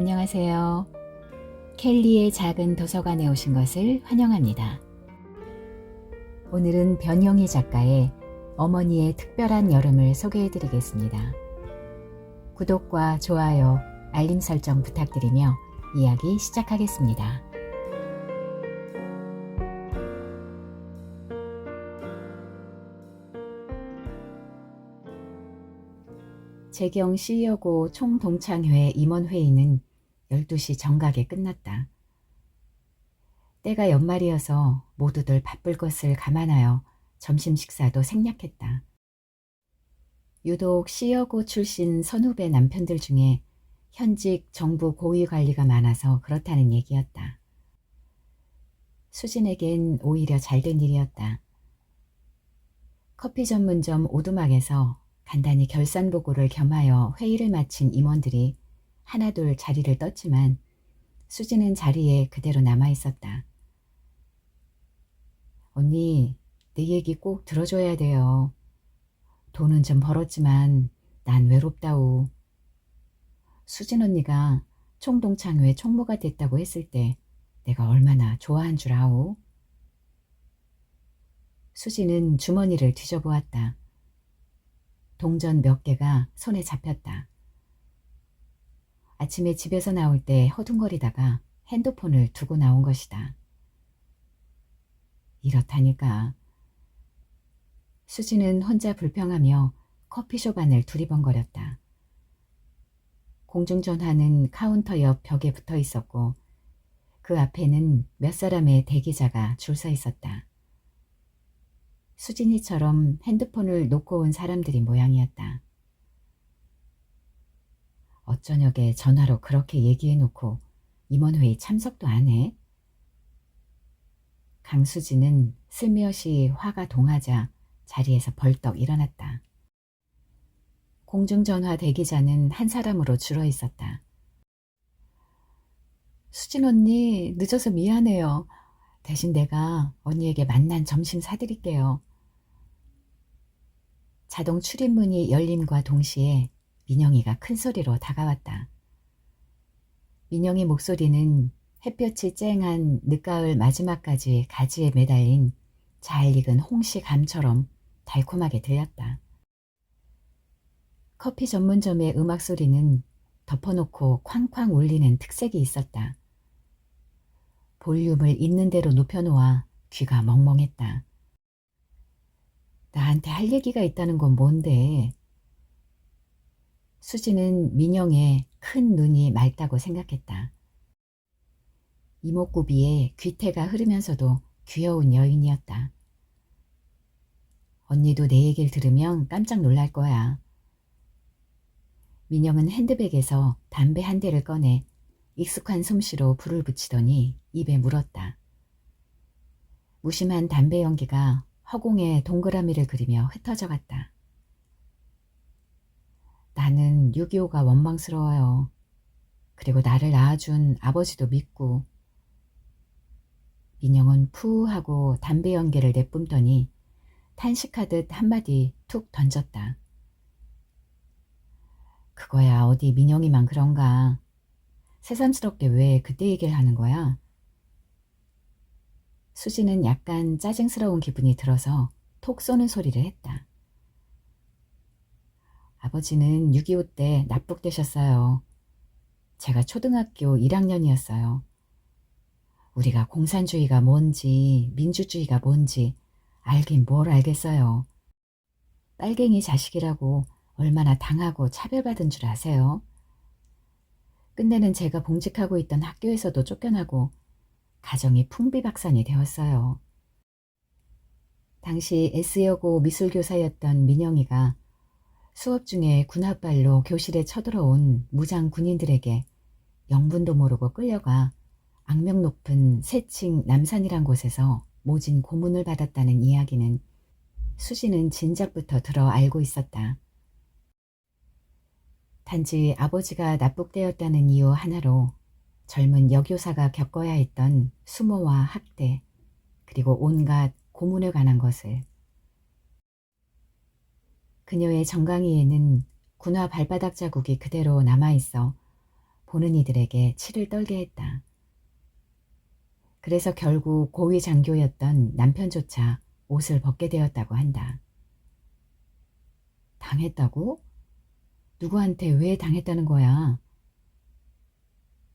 안녕하세요. 켈리의 작은 도서관에 오신 것을 환영합니다. 오늘은 변영희 작가의 어머니의 특별한 여름을 소개해 드리겠습니다. 구독과 좋아요, 알림 설정 부탁드리며 이야기 시작하겠습니다. 재경 CEO고 총동창회 임원회의는 12시 정각에 끝났다. 때가 연말이어서 모두들 바쁠 것을 감안하여 점심 식사도 생략했다. 유독 CEO고 출신 선후배 남편들 중에 현직 정부 고위 관리가 많아서 그렇다는 얘기였다. 수진에겐 오히려 잘된 일이었다. 커피 전문점 오두막에서 간단히 결산 보고를 겸하여 회의를 마친 임원들이 하나둘 자리를 떴지만 수진은 자리에 그대로 남아있었다. 언니, 내 얘기 꼭 들어줘야 돼요. 돈은 좀 벌었지만 난 외롭다우. 수진 언니가 총동창회 총무가 됐다고 했을 때 내가 얼마나 좋아한 줄 아오? 수진은 주머니를 뒤져보았다. 동전 몇 개가 손에 잡혔다. 아침에 집에서 나올 때 허둥거리다가 핸드폰을 두고 나온 것이다. 이렇다니까. 수진은 혼자 불평하며 커피숍 안을 두리번거렸다. 공중전화는 카운터 옆 벽에 붙어 있었고 그 앞에는 몇 사람의 대기자가 줄 서 있었다. 수진이처럼 핸드폰을 놓고 온 사람들이 모양이었다. 어쩌녁에 전화로 그렇게 얘기해놓고 임원회의 참석도 안 해? 강수진은 슬며시 화가 동하자 자리에서 벌떡 일어났다. 공중전화 대기자는 한 사람으로 줄어 있었다. 수진 언니, 늦어서 미안해요. 대신 내가 언니에게 맛난 점심 사드릴게요. 자동 출입문이 열림과 동시에 민영이가 큰 소리로 다가왔다. 민영이 목소리는 햇볕이 쨍한 늦가을 마지막까지 가지에 매달린 잘 익은 홍시 감처럼 달콤하게 들렸다. 커피 전문점의 음악 소리는 덮어놓고 쾅쾅 울리는 특색이 있었다. 볼륨을 있는 대로 눕혀놓아 귀가 멍멍했다. 나한테 할 얘기가 있다는 건 뭔데? 수지는 민영의 큰 눈이 맑다고 생각했다. 이목구비에 귀태가 흐르면서도 귀여운 여인이었다. 언니도 내 얘기를 들으면 깜짝 놀랄 거야. 민영은 핸드백에서 담배 한 대를 꺼내 익숙한 솜씨로 불을 붙이더니 입에 물었다. 무심한 담배 연기가 허공에 동그라미를 그리며 흩어져 갔다. 나는 6.25가 원망스러워요. 그리고 나를 낳아준 아버지도 믿고. 민영은 푸 하고 담배 연기를 내뿜더니 탄식하듯 한마디 툭 던졌다. 그거야 어디 민영이만 그런가. 새삼스럽게 왜 그때 얘기를 하는 거야? 수지는 약간 짜증스러운 기분이 들어서 톡 쏘는 소리를 했다. 아버지는 6.25 때 납북되셨어요. 제가 초등학교 1학년이었어요. 우리가 공산주의가 뭔지 민주주의가 뭔지 알긴 뭘 알겠어요. 빨갱이 자식이라고 얼마나 당하고 차별받은 줄 아세요? 끝내는 제가 봉직하고 있던 학교에서도 쫓겨나고 가정이 풍비박산이 되었어요. 당시 S여고 미술교사였던 민영이가 수업 중에 군홧발로 교실에 쳐들어온 무장 군인들에게 영분도 모르고 끌려가 악명 높은 새칭 남산이란 곳에서 모진 고문을 받았다는 이야기는 수지는 진작부터 들어 알고 있었다. 단지 아버지가 납북되었다는 이유 하나로 젊은 여교사가 겪어야 했던 수모와 학대, 그리고 온갖 고문에 관한 것을. 그녀의 정강이에는 군화 발바닥 자국이 그대로 남아있어 보는 이들에게 치를 떨게 했다. 그래서 결국 고위 장교였던 남편조차 옷을 벗게 되었다고 한다. 당했다고? 누구한테 왜 당했다는 거야?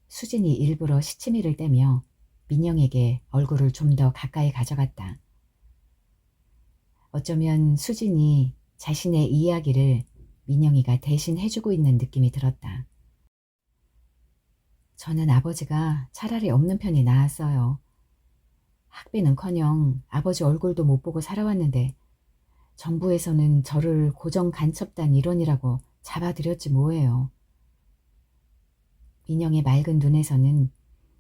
수진이 일부러 시치미를 떼며 민영에게 얼굴을 좀 더 가까이 가져갔다. 어쩌면 수진이 자신의 이야기를 민영이가 대신 해주고 있는 느낌이 들었다. 저는 아버지가 차라리 없는 편이 나았어요. 학비는커녕 아버지 얼굴도 못 보고 살아왔는데 정부에서는 저를 고정 간첩단 일원이라고 잡아들였지 뭐예요. 민영의 맑은 눈에서는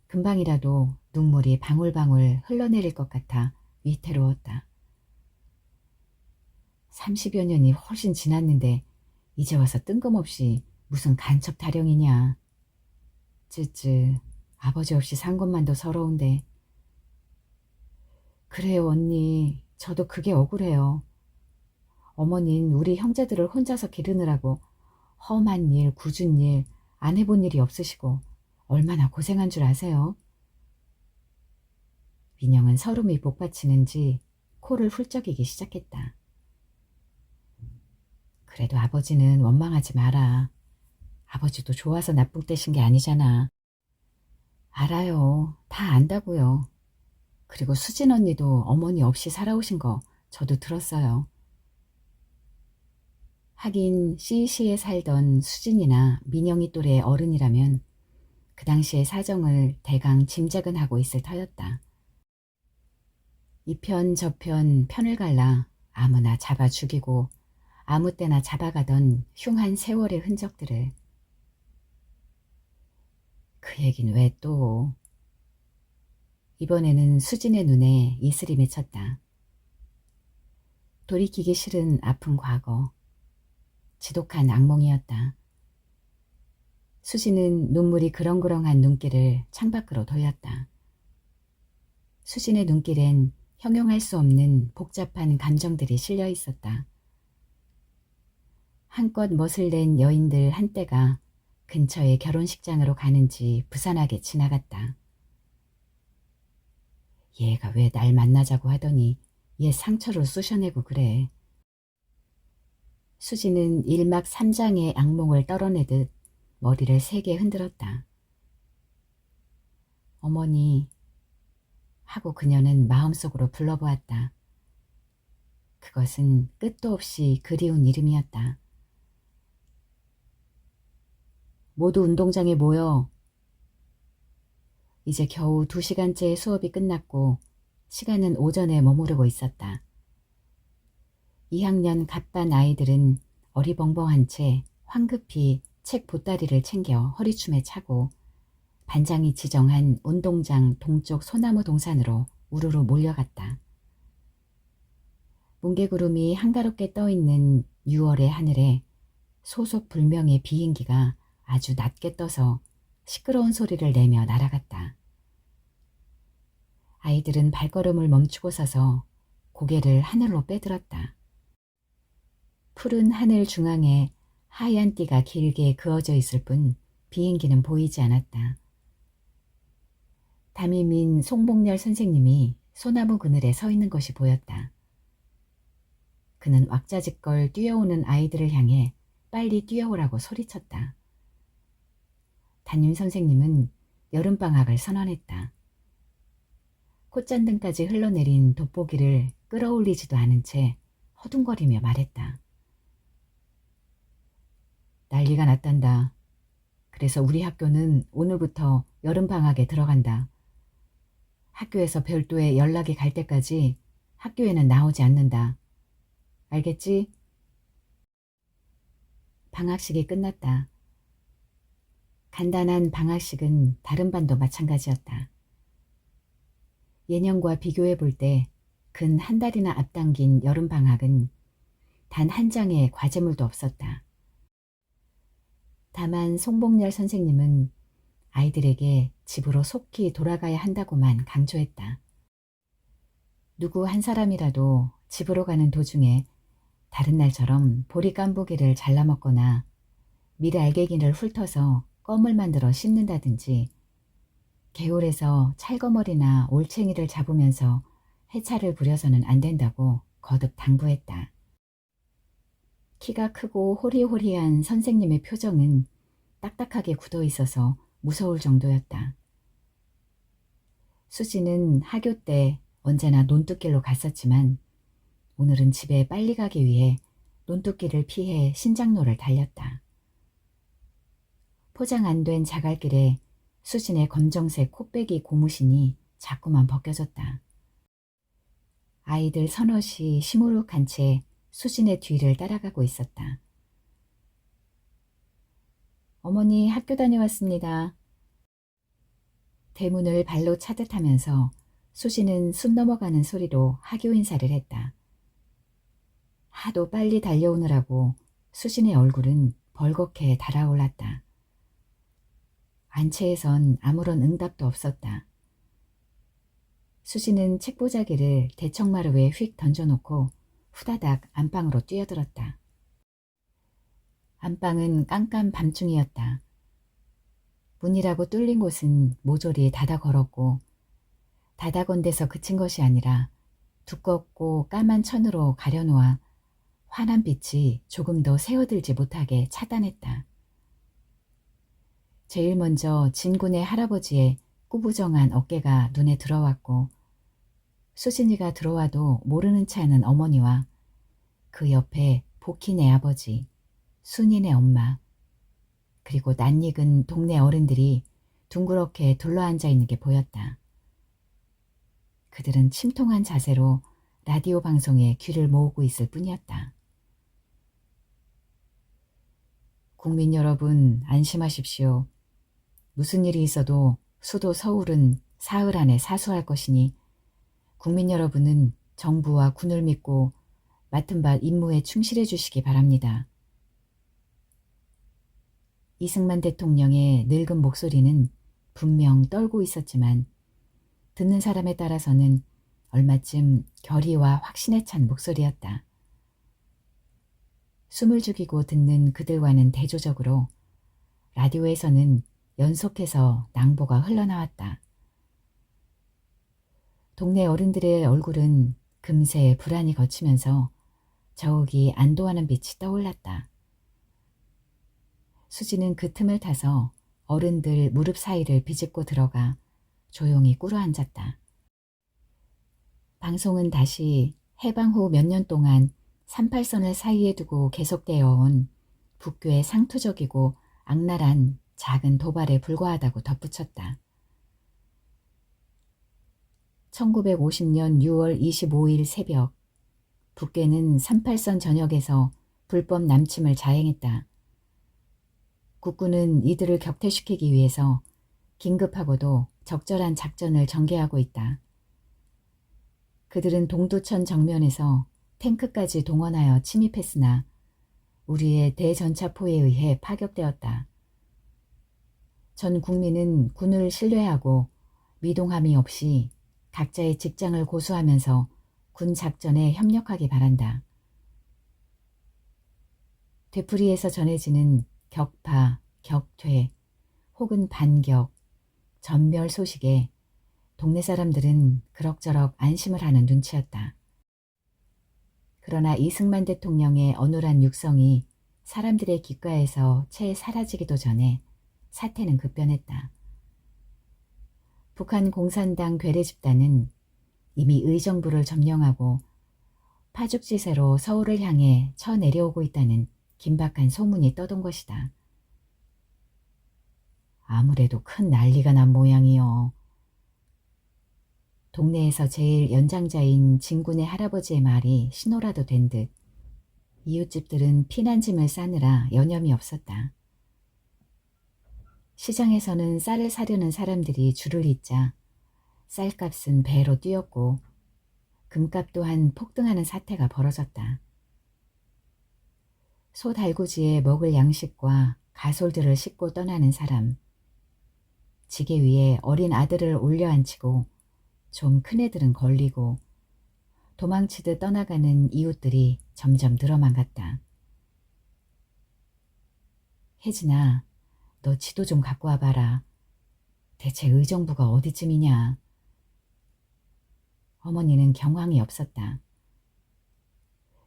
금방이라도 눈물이 방울방울 흘러내릴 것 같아 위태로웠다. 30여 년이 훨씬 지났는데 이제 와서 뜬금없이 무슨 간첩 타령이냐. 쯔쯔, 아버지 없이 산 것만도 서러운데. 그래요 언니, 저도 그게 억울해요. 어머닌 우리 형제들을 혼자서 기르느라고 험한 일, 굳은 일, 안 해본 일이 없으시고 얼마나 고생한 줄 아세요? 민영은 서름이 복받치는지 코를 훌쩍이기 시작했다. 그래도 아버지는 원망하지 마라. 아버지도 좋아서 나쁜 뜻인 게 아니잖아. 알아요. 다 안다고요. 그리고 수진 언니도 어머니 없이 살아오신 거 저도 들었어요. 하긴 CC에 살던 수진이나 민영이 또래의 어른이라면 그 당시의 사정을 대강 짐작은 하고 있을 터였다. 이편 저편 편을 갈라 아무나 잡아 죽이고 아무 때나 잡아가던 흉한 세월의 흔적들을. 그 얘긴 왜 또. 이번에는 수진의 눈에 이슬이 맺혔다. 돌이키기 싫은 아픈 과거. 지독한 악몽이었다. 수진은 눈물이 그렁그렁한 눈길을 창밖으로 돌렸다. 수진의 눈길엔 형용할 수 없는 복잡한 감정들이 실려 있었다. 한껏 멋을 낸 여인들 한때가 근처의 결혼식장으로 가는지 부산하게 지나갔다. 얘가 왜 날 만나자고 하더니 얘 상처를 쑤셔내고 그래. 수지는 일막삼장의 악몽을 떨어내듯 머리를 세게 흔들었다. 어머니 하고 그녀는 마음속으로 불러보았다. 그것은 끝도 없이 그리운 이름이었다. 모두 운동장에 모여. 이제 겨우 2시간째의 수업이 끝났고 시간은 오전에 머무르고 있었다. 2학년 갓반 아이들은 어리벙벙한 채 황급히 책 보따리를 챙겨 허리춤에 차고 반장이 지정한 운동장 동쪽 소나무 동산으로 우르르 몰려갔다. 뭉게구름이 한가롭게 떠있는 6월의 하늘에 소속 불명의 비행기가 아주 낮게 떠서 시끄러운 소리를 내며 날아갔다. 아이들은 발걸음을 멈추고 서서 고개를 하늘로 빼들었다. 푸른 하늘 중앙에 하얀 띠가 길게 그어져 있을 뿐 비행기는 보이지 않았다. 담임인 송복렬 선생님이 소나무 그늘에 서 있는 것이 보였다. 그는 왁자지껄 뛰어오는 아이들을 향해 빨리 뛰어오라고 소리쳤다. 담임 선생님은 여름방학을 선언했다. 콧잔등까지 흘러내린 돋보기를 끌어올리지도 않은 채 허둥거리며 말했다. 난리가 났단다. 그래서 우리 학교는 오늘부터 여름방학에 들어간다. 학교에서 별도의 연락이 갈 때까지 학교에는 나오지 않는다. 알겠지? 방학식이 끝났다. 간단한 방학식은 다른 반도 마찬가지였다. 예년과 비교해 볼 때 근 한 달이나 앞당긴 여름방학은 단 한 장의 과제물도 없었다. 다만 송복렬 선생님은 아이들에게 집으로 속히 돌아가야 한다고만 강조했다. 누구 한 사람이라도 집으로 가는 도중에 다른 날처럼 보리 깐부기를 잘라먹거나 밀알갱이를 훑어서 껌을 만들어 씹는다든지 개울에서 찰거머리나 올챙이를 잡으면서 해차를 부려서는 안 된다고 거듭 당부했다. 키가 크고 호리호리한 선생님의 표정은 딱딱하게 굳어 있어서 무서울 정도였다. 수지는 학교 때 언제나 논뚝길로 갔었지만 오늘은 집에 빨리 가기 위해 논뚝길을 피해 신장로를 달렸다. 포장 안 된 자갈길에 수진의 검정색 코빼기 고무신이 자꾸만 벗겨졌다. 아이들 서너시 시무룩한 채 수진의 뒤를 따라가고 있었다. 어머니 학교 다녀왔습니다. 대문을 발로 차듯 하면서 수진은 숨 넘어가는 소리로 학교 인사를 했다. 하도 빨리 달려오느라고 수진의 얼굴은 벌겋게 달아올랐다. 안채에선 아무런 응답도 없었다. 수진은 책보자기를 대청마루에 휙 던져놓고 후다닥 안방으로 뛰어들었다. 안방은 깜깜 밤중이었다. 문이라고 뚫린 곳은 모조리 닫아 걸었고 닫아 건 데서 그친 것이 아니라 두껍고 까만 천으로 가려놓아 환한 빛이 조금 더 새어들지 못하게 차단했다. 제일 먼저 진군의 할아버지의 꾸부정한 어깨가 눈에 들어왔고 수진이가 들어와도 모르는 체 하는 어머니와 그 옆에 복희네 아버지, 순이네 엄마, 그리고 낯익은 동네 어른들이 둥그렇게 둘러앉아 있는 게 보였다. 그들은 침통한 자세로 라디오 방송에 귀를 모으고 있을 뿐이었다. 국민 여러분 안심하십시오. 무슨 일이 있어도 수도 서울은 사흘 안에 사수할 것이니 국민 여러분은 정부와 군을 믿고 맡은 바 임무에 충실해 주시기 바랍니다. 이승만 대통령의 늙은 목소리는 분명 떨고 있었지만 듣는 사람에 따라서는 얼마쯤 결의와 확신에 찬 목소리였다. 숨을 죽이고 듣는 그들과는 대조적으로 라디오에서는 연속해서 낭보가 흘러나왔다. 동네 어른들의 얼굴은 금세 불안이 걷히면서 저기 안도하는 빛이 떠올랐다. 수지는 그 틈을 타서 어른들 무릎 사이를 비집고 들어가 조용히 꿇어앉았다. 방송은 다시 해방 후 몇 년 동안 38선을 사이에 두고 계속되어 온 북교의 상투적이고 악랄한 작은 도발에 불과하다고 덧붙였다. 1950년 6월 25일 새벽 북괴는 38선 전역에서 불법 남침을 자행했다. 국군은 이들을 격퇴시키기 위해서 긴급하고도 적절한 작전을 전개하고 있다. 그들은 동두천 정면에서 탱크까지 동원하여 침입했으나 우리의 대전차포에 의해 파격되었다. 전 국민은 군을 신뢰하고 미동함이 없이 각자의 직장을 고수하면서 군 작전에 협력하기 바란다. 되풀이에서 전해지는 격파, 격퇴, 혹은 반격, 전멸 소식에 동네 사람들은 그럭저럭 안심을 하는 눈치였다. 그러나 이승만 대통령의 어눌한 육성이 사람들의 귓가에서 채 사라지기도 전에 사태는 급변했다. 북한 공산당 괴뢰 집단은 이미 의정부를 점령하고 파죽지세로 서울을 향해 쳐내려오고 있다는 긴박한 소문이 떠돈 것이다. 아무래도 큰 난리가 난 모양이요. 동네에서 제일 연장자인 진군의 할아버지의 말이 신호라도 된 듯 이웃집들은 피난짐을 싸느라 여념이 없었다. 시장에서는 쌀을 사려는 사람들이 줄을 잇자 쌀값은 배로 뛰었고 금값 또한 폭등하는 사태가 벌어졌다. 소 달구지에 먹을 양식과 가솔들을 싣고 떠나는 사람, 지게 위에 어린 아들을 올려앉히고 좀 큰 애들은 걸리고 도망치듯 떠나가는 이웃들이 점점 늘어만 갔다. 혜진아, 너 지도 좀 갖고 와봐라. 대체 의정부가 어디쯤이냐. 어머니는 경황이 없었다.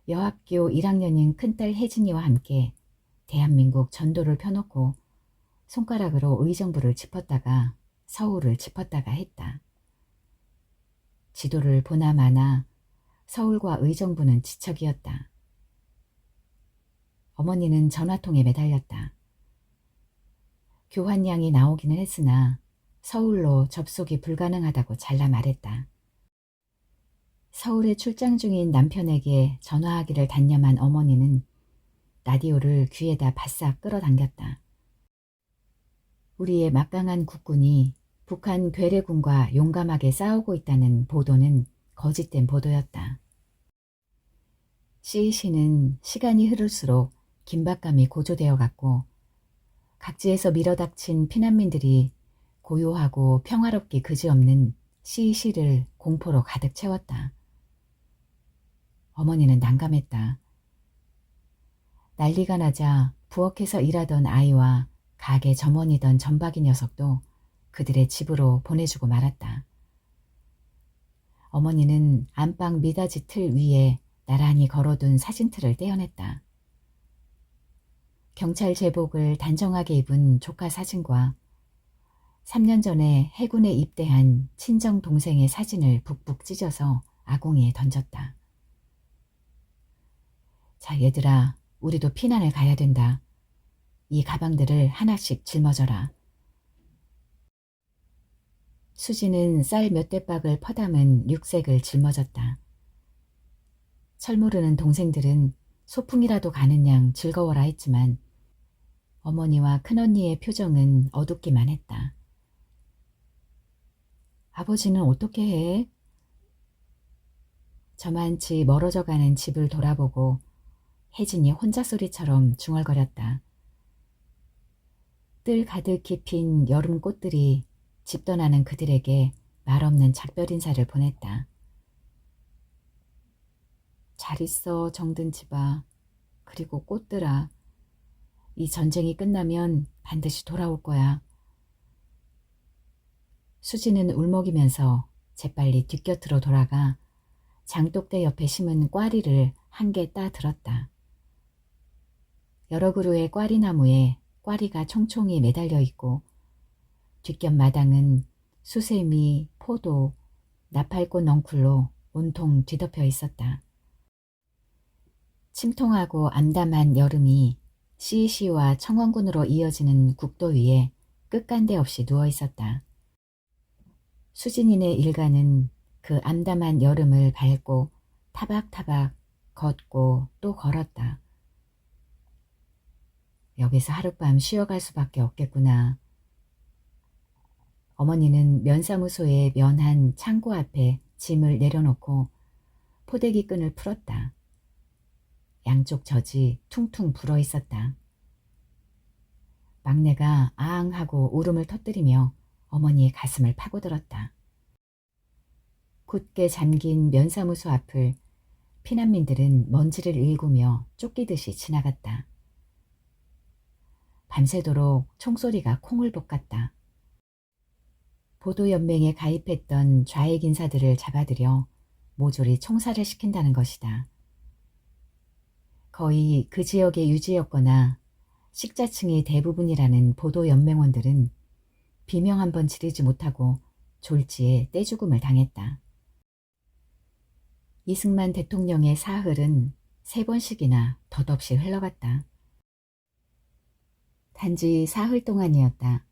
여학교 1학년인 큰딸 혜진이와 함께 대한민국 전도를 펴놓고 손가락으로 의정부를 짚었다가 서울을 짚었다가 했다. 지도를 보나 마나 서울과 의정부는 지척이었다. 어머니는 전화통에 매달렸다. 교환량이 나오기는 했으나 서울로 접속이 불가능하다고 잘라 말했다. 서울에 출장 중인 남편에게 전화하기를 단념한 어머니는 라디오를 귀에다 바싹 끌어당겼다. 우리의 막강한 국군이 북한 괴뢰군과 용감하게 싸우고 있다는 보도는 거짓된 보도였다. CEC는 시간이 흐를수록 긴박감이 고조되어 갔고 각지에서 밀어닥친 피난민들이 고요하고 평화롭기 그지없는 CEC를 공포로 가득 채웠다. 어머니는 난감했다. 난리가 나자 부엌에서 일하던 아이와 가게 점원이던 전박이 녀석도 그들의 집으로 보내주고 말았다. 어머니는 안방 미닫이 틀 위에 나란히 걸어둔 사진틀을 떼어냈다. 경찰 제복을 단정하게 입은 조카 사진과 3년 전에 해군에 입대한 친정 동생의 사진을 북북 찢어서 아궁이에 던졌다. 자, 얘들아, 우리도 피난을 가야 된다. 이 가방들을 하나씩 짊어져라. 수지는 쌀 몇 대박을 퍼담은 육색을 짊어졌다. 철 모르는 동생들은 소풍이라도 가는 양 즐거워라 했지만 어머니와 큰언니의 표정은 어둡기만 했다. 아버지는 어떻게 해? 저만치 멀어져 가는 집을 돌아보고 혜진이 혼자 소리처럼 중얼거렸다. 뜰 가득히 핀 여름 꽃들이 집 떠나는 그들에게 말없는 작별 인사를 보냈다. 잘 있어 정든 집아. 그리고 꽃들아. 이 전쟁이 끝나면 반드시 돌아올 거야. 수지는 울먹이면서 재빨리 뒷곁으로 돌아가 장독대 옆에 심은 꽈리를 한 개 따 들었다. 여러 그루의 꽈리나무에 꽈리가 총총히 매달려 있고 뒷곁 마당은 수세미, 포도, 나팔꽃 넝쿨로 온통 뒤덮여 있었다. 침통하고 암담한 여름이 CEC와 청원군으로 이어지는 국도 위에 끝간데 없이 누워 있었다. 수진이네 일가는 그 암담한 여름을 밟고 타박타박 걷고 또 걸었다. 여기서 하룻밤 쉬어갈 수밖에 없겠구나. 어머니는 면사무소의 면한 창고 앞에 짐을 내려놓고 포대기 끈을 풀었다. 양쪽 젖이 퉁퉁 불어 있었다. 막내가 아앙 하고 울음을 터뜨리며 어머니의 가슴을 파고들었다. 굳게 잠긴 면사무소 앞을 피난민들은 먼지를 일구며 쫓기듯이 지나갔다. 밤새도록 총소리가 콩을 볶았다. 보도연맹에 가입했던 좌익 인사들을 잡아들여 모조리 총살을 시킨다는 것이다. 거의 그 지역의 유지였거나 식자층이 대부분이라는 보도연맹원들은 비명 한 번 지르지 못하고 졸지에 떼죽음을 당했다. 이승만 대통령의 사흘은 3번씩이나 덧없이 흘러갔다. 단지 사흘 동안이었다.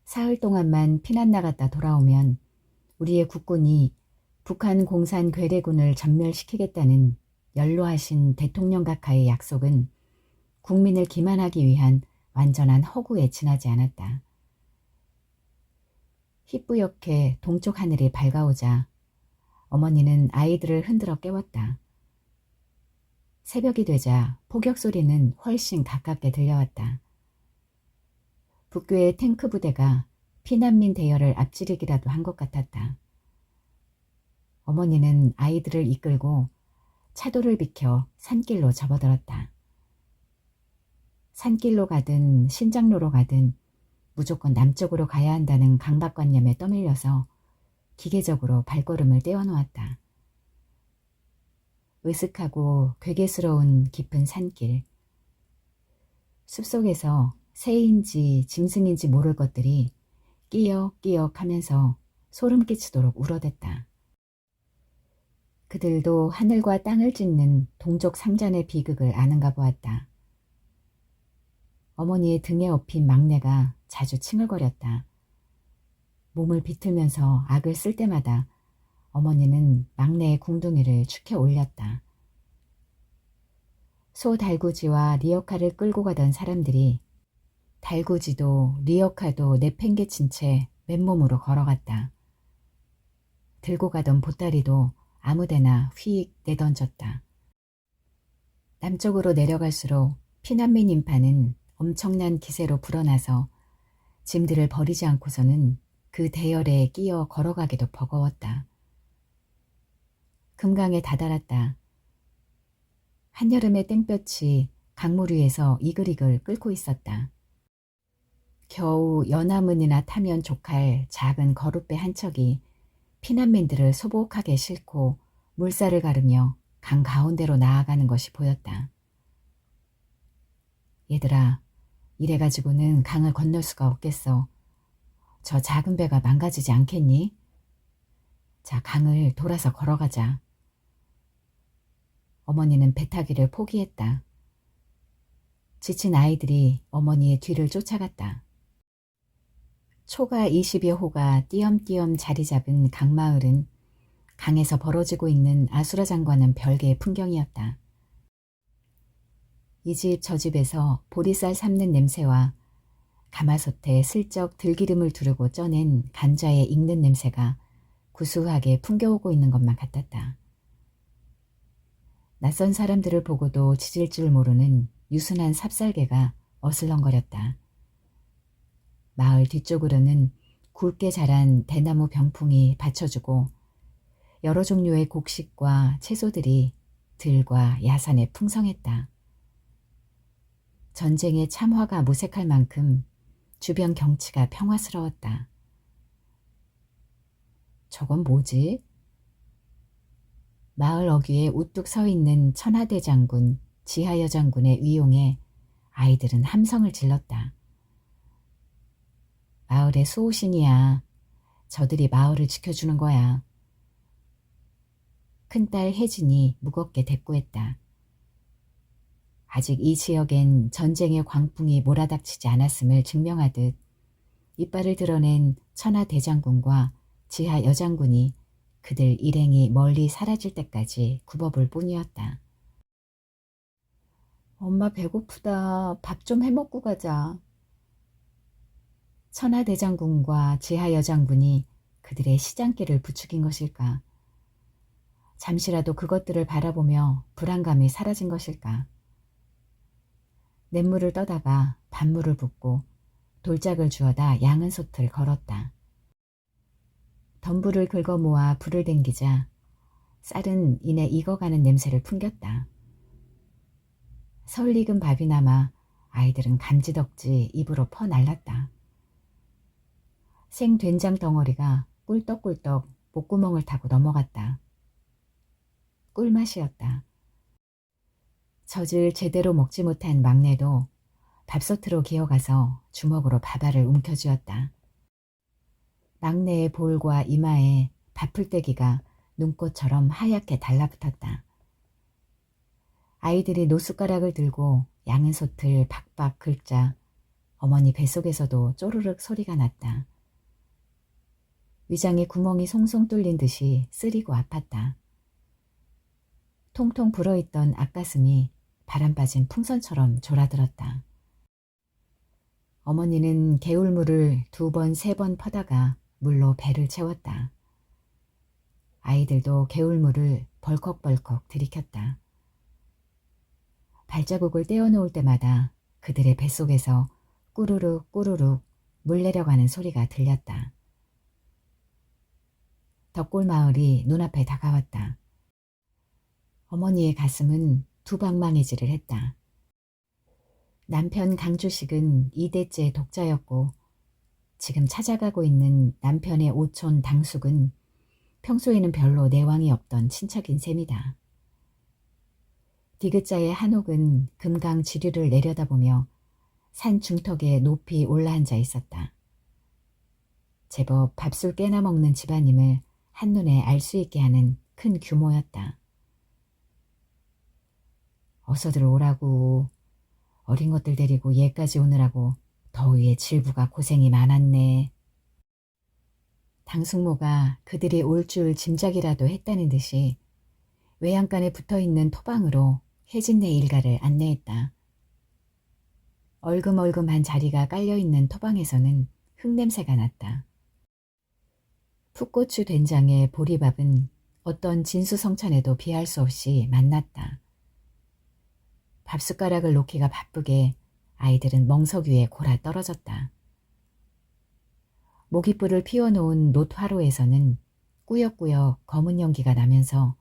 사흘 동안만 피난 나갔다 돌아오면 우리의 국군이 북한 공산 괴뢰군을 전멸시키겠다는 연로하신 대통령 각하의 약속은 국민을 기만하기 위한 완전한 허구에 지나지 않았다. 희뿌옇게 동쪽 하늘이 밝아오자 어머니는 아이들을 흔들어 깨웠다. 새벽이 되자 포격 소리는 훨씬 가깝게 들려왔다. 북교의 탱크 부대가 피난민 대열을 앞지르기라도 한 것 같았다. 어머니는 아이들을 이끌고 차도를 비켜 산길로 접어들었다. 산길로 가든 신장로로 가든 무조건 남쪽으로 가야 한다는 강박관념에 떠밀려서 기계적으로 발걸음을 떼어놓았다. 으슥하고 괴괴스러운 깊은 산길. 숲속에서 새인지 짐승인지 모를 것들이 끼역끼역 하면서 소름 끼치도록 울어댔다. 그들도 하늘과 땅을 찢는 동족 상잔의 비극을 아는가 보았다. 어머니의 등에 업힌 막내가 자주 칭얼거렸다. 몸을 비틀면서 악을 쓸 때마다 어머니는 막내의 궁둥이를 축해 올렸다. 소 달구지와 리어카를 끌고 가던 사람들이 달구지도 리어카도 내팽개친 채 맨몸으로 걸어갔다. 들고 가던 보따리도 아무데나 휙 내던졌다. 남쪽으로 내려갈수록 피난민 인파는 엄청난 기세로 불어나서 짐들을 버리지 않고서는 그 대열에 끼어 걸어가기도 버거웠다. 금강에 다다랐다. 한여름의 땡볕이 강물 위에서 이글이글 끓고 있었다. 겨우 연화문이나 타면 족할 작은 거룻배 한 척이 피난민들을 소복하게 싣고 물살을 가르며 강 가운데로 나아가는 것이 보였다. 얘들아, 이래가지고는 강을 건널 수가 없겠어. 저 작은 배가 망가지지 않겠니? 자, 강을 돌아서 걸어가자. 어머니는 배 타기를 포기했다. 지친 아이들이 어머니의 뒤를 쫓아갔다. 초가 20여 호가 띄엄띄엄 자리 잡은 강마을은 강에서 벌어지고 있는 아수라장과는 별개의 풍경이었다. 이 집 저 집에서 보리쌀 삶는 냄새와 가마솥에 슬쩍 들기름을 두르고 쪄낸 간자의 익는 냄새가 구수하게 풍겨오고 있는 것만 같았다. 낯선 사람들을 보고도 짖을 줄 모르는 유순한 삽살개가 어슬렁거렸다. 마을 뒤쪽으로는 굵게 자란 대나무 병풍이 받쳐주고 여러 종류의 곡식과 채소들이 들과 야산에 풍성했다. 전쟁의 참화가 무색할 만큼 주변 경치가 평화스러웠다. 저건 뭐지? 마을 어귀에 우뚝 서 있는 천하대장군, 지하여장군의 위용에 아이들은 함성을 질렀다. 마을의 수호신이야. 저들이 마을을 지켜주는 거야. 큰딸 혜진이 무겁게 대꾸했다. 아직 이 지역엔 전쟁의 광풍이 몰아닥치지 않았음을 증명하듯 이빨을 드러낸 천하대장군과 지하여장군이 그들 일행이 멀리 사라질 때까지 굽어볼 뿐이었다. 엄마 배고프다. 밥 좀 해먹고 가자. 천하대장군과 지하여장군이 그들의 시장길을 부추긴 것일까? 잠시라도 그것들을 바라보며 불안감이 사라진 것일까? 냇물을 떠다가 밭물을 붓고 돌짝을 주워다 양은솥을 걸었다. 덤불을 긁어 모아 불을 댕기자 쌀은 이내 익어가는 냄새를 풍겼다. 설 익은 밥이 남아 아이들은 감지덕지 입으로 퍼날랐다. 생된장 덩어리가 꿀떡꿀떡 목구멍을 타고 넘어갔다. 꿀맛이었다. 젖을 제대로 먹지 못한 막내도 밥솥으로 기어가서 주먹으로 밥알을 움켜쥐었다. 막내의 볼과 이마에 밥풀떼기가 눈꽃처럼 하얗게 달라붙었다. 아이들이 노숟가락을 들고 양은솥을 박박 긁자 어머니 뱃속에서도 쪼르륵 소리가 났다. 위장에 구멍이 송송 뚫린 듯이 쓰리고 아팠다. 통통 불어있던 앞가슴이 바람 빠진 풍선처럼 졸아들었다. 어머니는 개울물을 2번, 3번 퍼다가 물로 배를 채웠다. 아이들도 개울물을 벌컥벌컥 들이켰다. 발자국을 떼어놓을 때마다 그들의 뱃속에서 꾸르륵 꾸르륵 물 내려가는 소리가 들렸다. 덕골마을이 눈앞에 다가왔다. 어머니의 가슴은 두방망이질을 했다. 남편 강주식은 2대째 독자였고 지금 찾아가고 있는 남편의 오촌 당숙은 평소에는 별로 내왕이 없던 친척인 셈이다. 디귿자의 한옥은 금강 지류를 내려다보며 산 중턱에 높이 올라앉아 있었다. 제법 밥술 깨나 먹는 집안임을 한눈에 알 수 있게 하는 큰 규모였다. 어서들 오라고. 어린 것들 데리고 얘까지 오느라고 더위에 질부가 고생이 많았네. 당숙모가 그들이 올 줄 짐작이라도 했다는 듯이 외양간에 붙어있는 토방으로 혜진네 일가를 안내했다. 얼금얼금한 자리가 깔려있는 토방에서는 흙냄새가 났다. 풋고추 된장의 보리밥은 어떤 진수성찬에도 비할 수 없이 맛났다. 밥숟가락을 놓기가 바쁘게 아이들은 멍석 위에 골아 떨어졌다. 모깃불을 피워놓은 놋화로에서는 꾸역꾸역 검은 연기가 나면서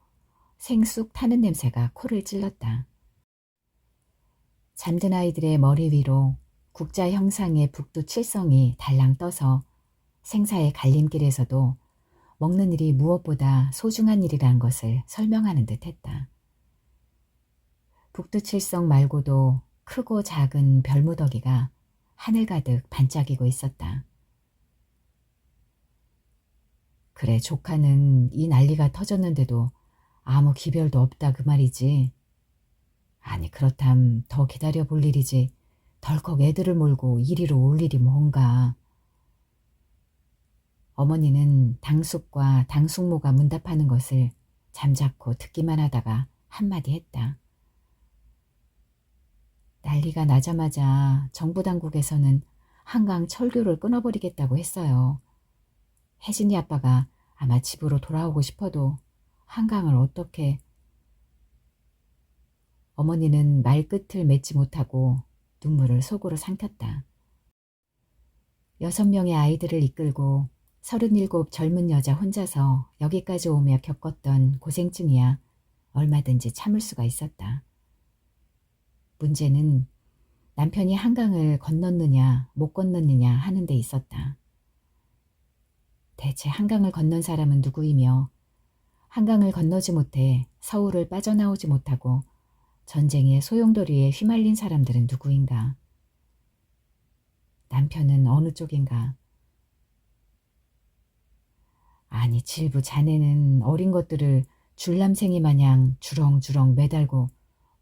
생쑥 타는 냄새가 코를 찔렀다. 잠든 아이들의 머리 위로 국자 형상의 북두칠성이 달랑 떠서 생사의 갈림길에서도 먹는 일이 무엇보다 소중한 일이란 것을 설명하는 듯 했다. 북두칠성 말고도 크고 작은 별무더기가 하늘 가득 반짝이고 있었다. 그래, 조카는 이 난리가 터졌는데도 아무 기별도 없다 그 말이지. 아니 그렇담 더 기다려 볼 일이지 덜컥 애들을 몰고 이리로 올 일이 뭔가. 어머니는 당숙과 당숙모가 문답하는 것을 잠자코 듣기만 하다가 한마디 했다. 난리가 나자마자 정부 당국에서는 한강 철교를 끊어버리겠다고 했어요. 혜진이 아빠가 아마 집으로 돌아오고 싶어도 한강을 어떻게. 어머니는 말끝을 맺지 못하고 눈물을 속으로 삼켰다. 6명의 아이들을 이끌고 37 젊은 여자 혼자서 여기까지 오며 겪었던 고생증이야 얼마든지 참을 수가 있었다. 문제는 남편이 한강을 건넜느냐 못 건넜느냐 하는 데 있었다. 대체 한강을 건넌 사람은 누구이며 한강을 건너지 못해 서울을 빠져나오지 못하고 전쟁의 소용돌이에 휘말린 사람들은 누구인가? 남편은 어느 쪽인가? 아니 질부 자네는 어린 것들을 줄남생이 마냥 주렁주렁 매달고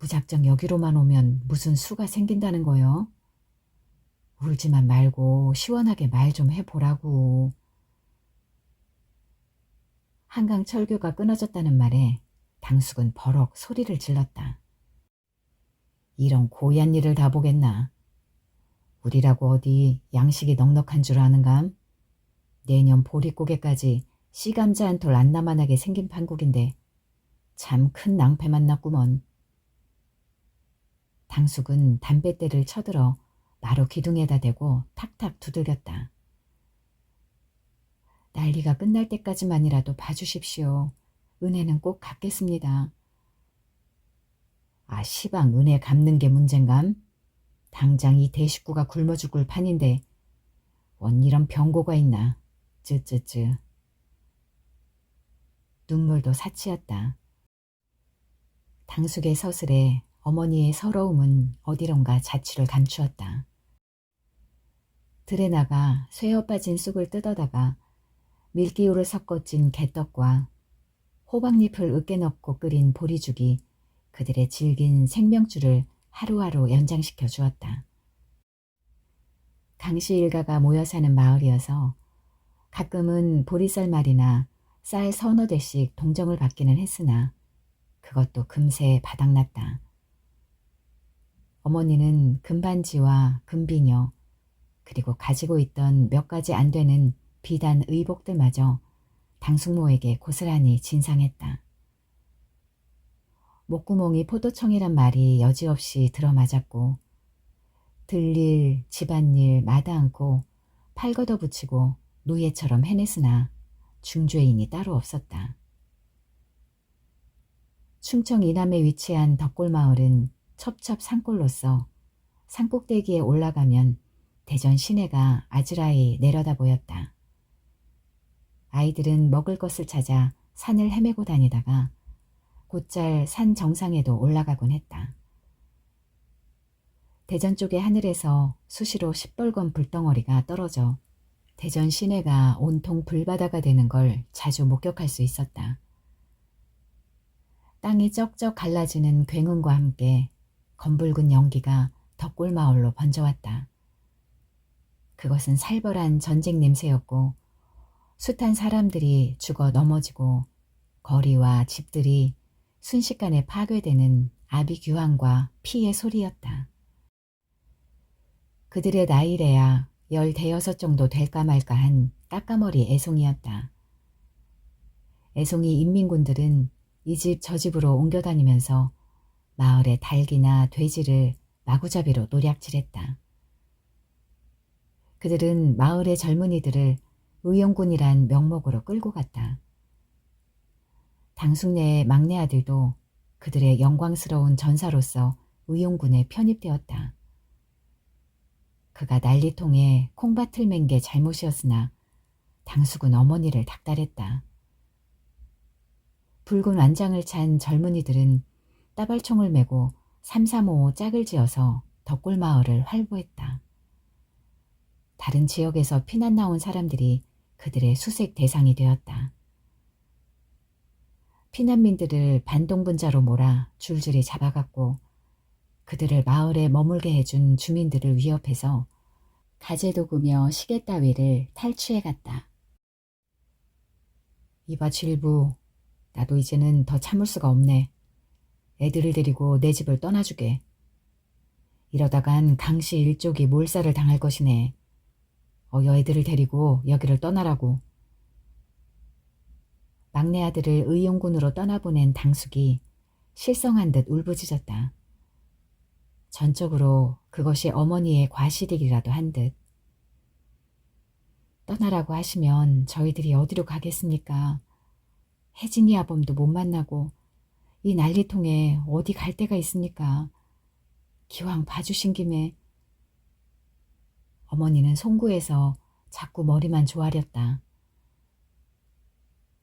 무작정 여기로만 오면 무슨 수가 생긴다는 거요? 울지만 말고 시원하게 말 좀 해보라고. 한강 철교가 끊어졌다는 말에 당숙은 버럭 소리를 질렀다. 이런 고얀 일을 다 보겠나. 우리라고 어디 양식이 넉넉한 줄 아는감? 내년 보릿고개까지 씨감자 한 톨 안 남아나게 생긴 판국인데 참 큰 낭패만 났구먼. 당숙은 담뱃대를 쳐들어 마루 기둥에다 대고 탁탁 두들겼다. 난리가 끝날 때까지만이라도 봐주십시오. 은혜는 꼭 갚겠습니다. 아 시방 은혜 갚는 게 문젠감? 당장 이 대식구가 굶어 죽을 판인데 원 이런 병고가 있나. 쯔쯔쯔. 눈물도 사치였다. 당숙의 서슬에 어머니의 서러움은 어디론가 자취를 감추었다. 들에 나가 쇠어 빠진 쑥을 뜯어다가 밀기우를 섞어 찐 개떡과 호박잎을 으깨 넣고 끓인 보리죽이 그들의 질긴 생명줄을 하루하루 연장시켜 주었다. 강씨 일가가 모여 사는 마을이어서 가끔은 보리쌀말이나 쌀 서너 대씩 동정을 받기는 했으나 그것도 금세 바닥났다. 어머니는 금반지와 금비녀 그리고 가지고 있던 몇 가지 안 되는 비단 의복들마저 당숙모에게 고스란히 진상했다. 목구멍이 포도청이란 말이 여지없이 들어맞았고 들일, 집안일 마다 않고 팔 걷어붙이고 노예처럼 해냈으나 중죄인이 따로 없었다. 충청 이남에 위치한 덕골마을은 첩첩 산골로서 산꼭대기에 올라가면 대전 시내가 아즈라이 내려다 보였다. 아이들은 먹을 것을 찾아 산을 헤매고 다니다가 곧잘 산 정상에도 올라가곤 했다. 대전 쪽의 하늘에서 수시로 시뻘건 불덩어리가 떨어져 대전 시내가 온통 불바다가 되는 걸 자주 목격할 수 있었다. 땅이 쩍쩍 갈라지는 굉음과 함께 검붉은 연기가 덕골마을로 번져왔다. 그것은 살벌한 전쟁 냄새였고 숱한 사람들이 죽어 넘어지고 거리와 집들이 순식간에 파괴되는 아비규환과 피의 소리였다. 그들의 나이래야 15 정도 될까 말까 한 까까머리 애송이였다. 애송이 인민군들은 이 집 저 집으로 옮겨다니면서 마을의 닭이나 돼지를 마구잡이로 노략질했다. 그들은 마을의 젊은이들을 의용군이란 명목으로 끌고 갔다. 당숙네의 막내 아들도 그들의 영광스러운 전사로서 의용군에 편입되었다. 그가 난리통에 콩밭을 맨 게 잘못이었으나 당숙은 어머니를 닥달했다. 붉은 완장을 찬 젊은이들은 따발총을 메고 335 짝을 지어서 덕골마을을 활보했다. 다른 지역에서 피난 나온 사람들이 그들의 수색 대상이 되었다. 피난민들을 반동분자로 몰아 줄줄이 잡아갔고 그들을 마을에 머물게 해준 주민들을 위협해서 가재도구며 시계 따위를 탈취해갔다. 이봐 질부, 나도 이제는 더 참을 수가 없네. 애들을 데리고 내 집을 떠나주게. 이러다간 강씨 일족이 몰살을 당할 것이네. 어여 애들을 데리고 여기를 떠나라고. 막내 아들을 의용군으로 떠나보낸 당숙이 실성한 듯 울부짖었다. 전적으로 그것이 어머니의 과실이라도 한 듯. 떠나라고 하시면 저희들이 어디로 가겠습니까? 혜진이 아범도 못 만나고 이 난리통에 어디 갈 데가 있습니까? 기왕 봐주신 김에. 어머니는 송구해서 자꾸 머리만 조아렸다.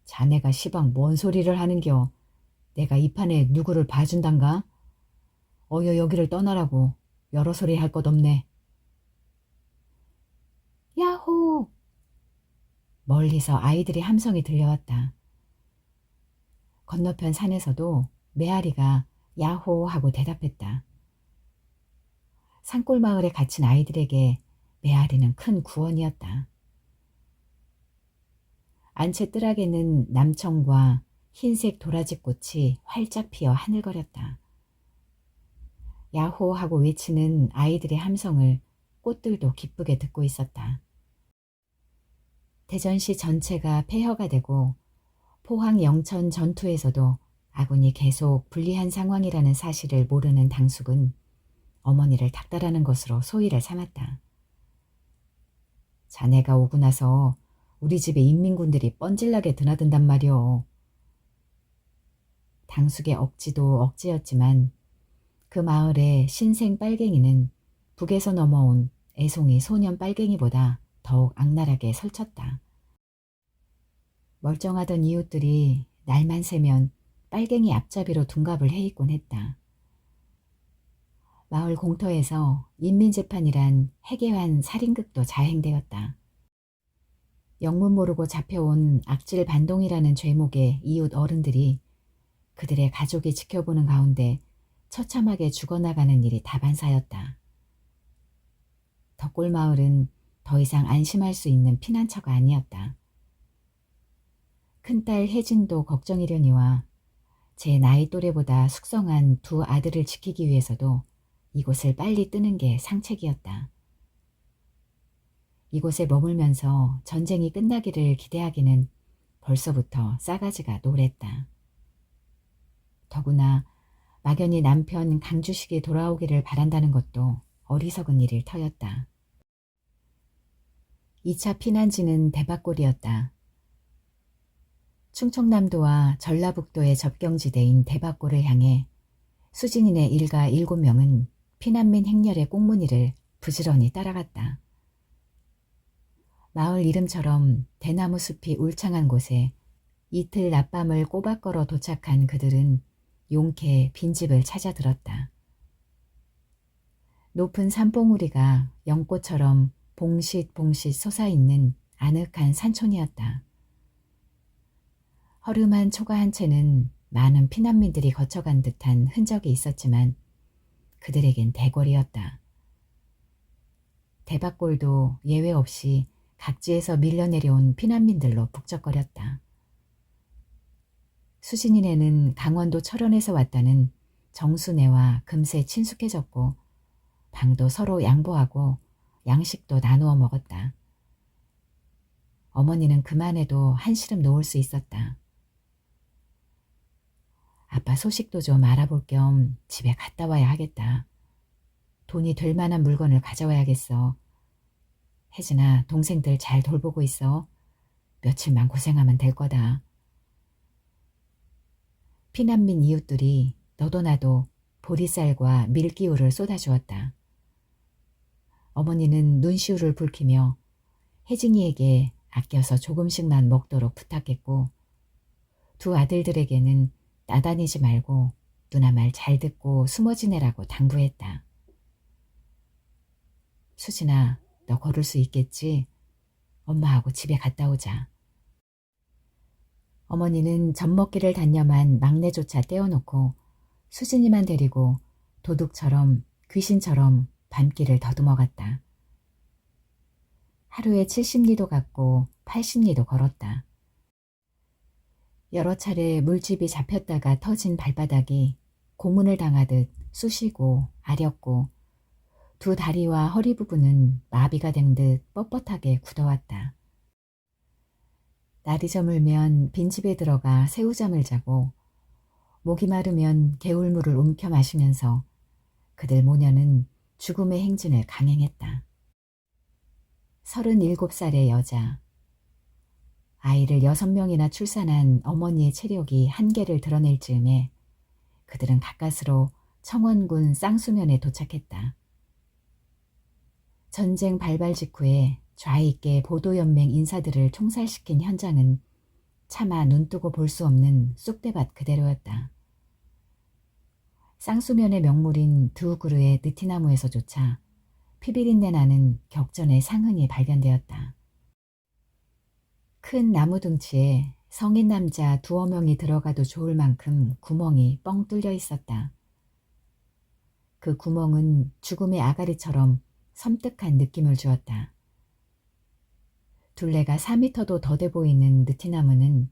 자네가 시방 뭔 소리를 하는겨. 내가 이 판에 누구를 봐준단가? 어여 여기를 떠나라고. 여러 소리 할 것 없네. 야호! 멀리서 아이들의 함성이 들려왔다. 건너편 산에서도 메아리가 야호 하고 대답했다. 산골 마을에 갇힌 아이들에게 메아리는 큰 구원이었다. 안채 뜰악에는 남청과 흰색 도라지꽃이 활짝 피어 하늘거렸다. 야호 하고 외치는 아이들의 함성을 꽃들도 기쁘게 듣고 있었다. 대전시 전체가 폐허가 되고 포항 영천 전투에서도 아군이 계속 불리한 상황이라는 사실을 모르는 당숙은 어머니를 닥달하는 것으로 소위를 삼았다. 자네가 오고 나서 우리 집에 인민군들이 뻔질나게 드나든단 말이오. 당숙의 억지도 억지였지만 그 마을의 신생 빨갱이는 북에서 넘어온 애송이 소년 빨갱이보다 더욱 악랄하게 설쳤다. 멀쩡하던 이웃들이 날만 새면 빨갱이 앞잡이로 둔갑을 해있곤 했다. 마을 공터에서 인민재판이란 해괴한 살인극도 자행되었다. 영문 모르고 잡혀온 악질 반동이라는 죄목의 이웃 어른들이 그들의 가족이 지켜보는 가운데 처참하게 죽어나가는 일이 다반사였다. 덕골마을은 더 이상 안심할 수 있는 피난처가 아니었다. 큰딸 혜진도 걱정이려니와 제 나이 또래보다 숙성한 두 아들을 지키기 위해서도 이곳을 빨리 뜨는 게 상책이었다. 이곳에 머물면서 전쟁이 끝나기를 기대하기는 벌써부터 싸가지가 노랬다. 더구나 막연히 남편 강주식이 돌아오기를 바란다는 것도 어리석은 일일 터였다. 2차 피난지는 대박골이었다. 충청남도와 전라북도의 접경지대인 대박골을 향해 수진인의 일가 7명은 피난민 행렬의 꽁무니를 부지런히 따라갔다. 마을 이름처럼 대나무 숲이 울창한 곳에 이틀 낮밤을 꼬박 걸어 도착한 그들은 용케 빈집을 찾아들었다. 높은 산봉우리가 연꽃처럼 봉싯봉싯 솟아있는 아늑한 산촌이었다. 허름한 초가 한 채는 많은 피난민들이 거쳐간 듯한 흔적이 있었지만 그들에겐 대궐이었다. 대밭골도 예외 없이 각지에서 밀려내려온 피난민들로 북적거렸다. 수진이네는 강원도 철원에서 왔다는 정수네와 금세 친숙해졌고 방도 서로 양보하고 양식도 나누어 먹었다. 어머니는 그만해도 한시름 놓을 수 있었다. 아빠 소식도 좀 알아볼 겸 집에 갔다 와야 하겠다. 돈이 될 만한 물건을 가져와야겠어. 혜진아, 동생들 잘 돌보고 있어. 며칠만 고생하면 될 거다. 피난민 이웃들이 너도 나도 보리쌀과 밀기울을 쏟아주었다. 어머니는 눈시울을 붉히며 혜진이에게 아껴서 조금씩만 먹도록 부탁했고 두 아들들에게는 나다니지 말고 누나 말 잘 듣고 숨어 지내라고 당부했다. 수진아, 너 걸을 수 있겠지? 엄마하고 집에 갔다 오자. 어머니는 젖먹기를 단념한 막내조차 떼어놓고 수진이만 데리고 도둑처럼 귀신처럼 밤길을 더듬어갔다. 하루에 70리도 갔고 80리도 걸었다. 여러 차례 물집이 잡혔다가 터진 발바닥이 고문을 당하듯 쑤시고 아렸고 두 다리와 허리 부분은 마비가 된 듯 뻣뻣하게 굳어왔다. 날이 저물면 빈집에 들어가 새우잠을 자고 목이 마르면 개울물을 움켜 마시면서 그들 모녀는 죽음의 행진을 강행했다. 37살의 여자. 아이를 6명이나 출산한 어머니의 체력이 한계를 드러낼 즈음에 그들은 가까스로 청원군 쌍수면에 도착했다. 전쟁 발발 직후에 좌익계 보도연맹 인사들을 총살시킨 현장은 차마 눈뜨고 볼 수 없는 쑥대밭 그대로였다. 쌍수면의 명물인 두 그루의 느티나무에서조차 피비린내 나는 격전의 상흔이 발견되었다. 큰 나무 둥치에 성인 남자 2-3명이 들어가도 좋을 만큼 구멍이 뻥 뚫려 있었다. 그 구멍은 죽음의 아가리처럼 섬뜩한 느낌을 주었다. 둘레가 4미터도 더 돼 보이는 느티나무는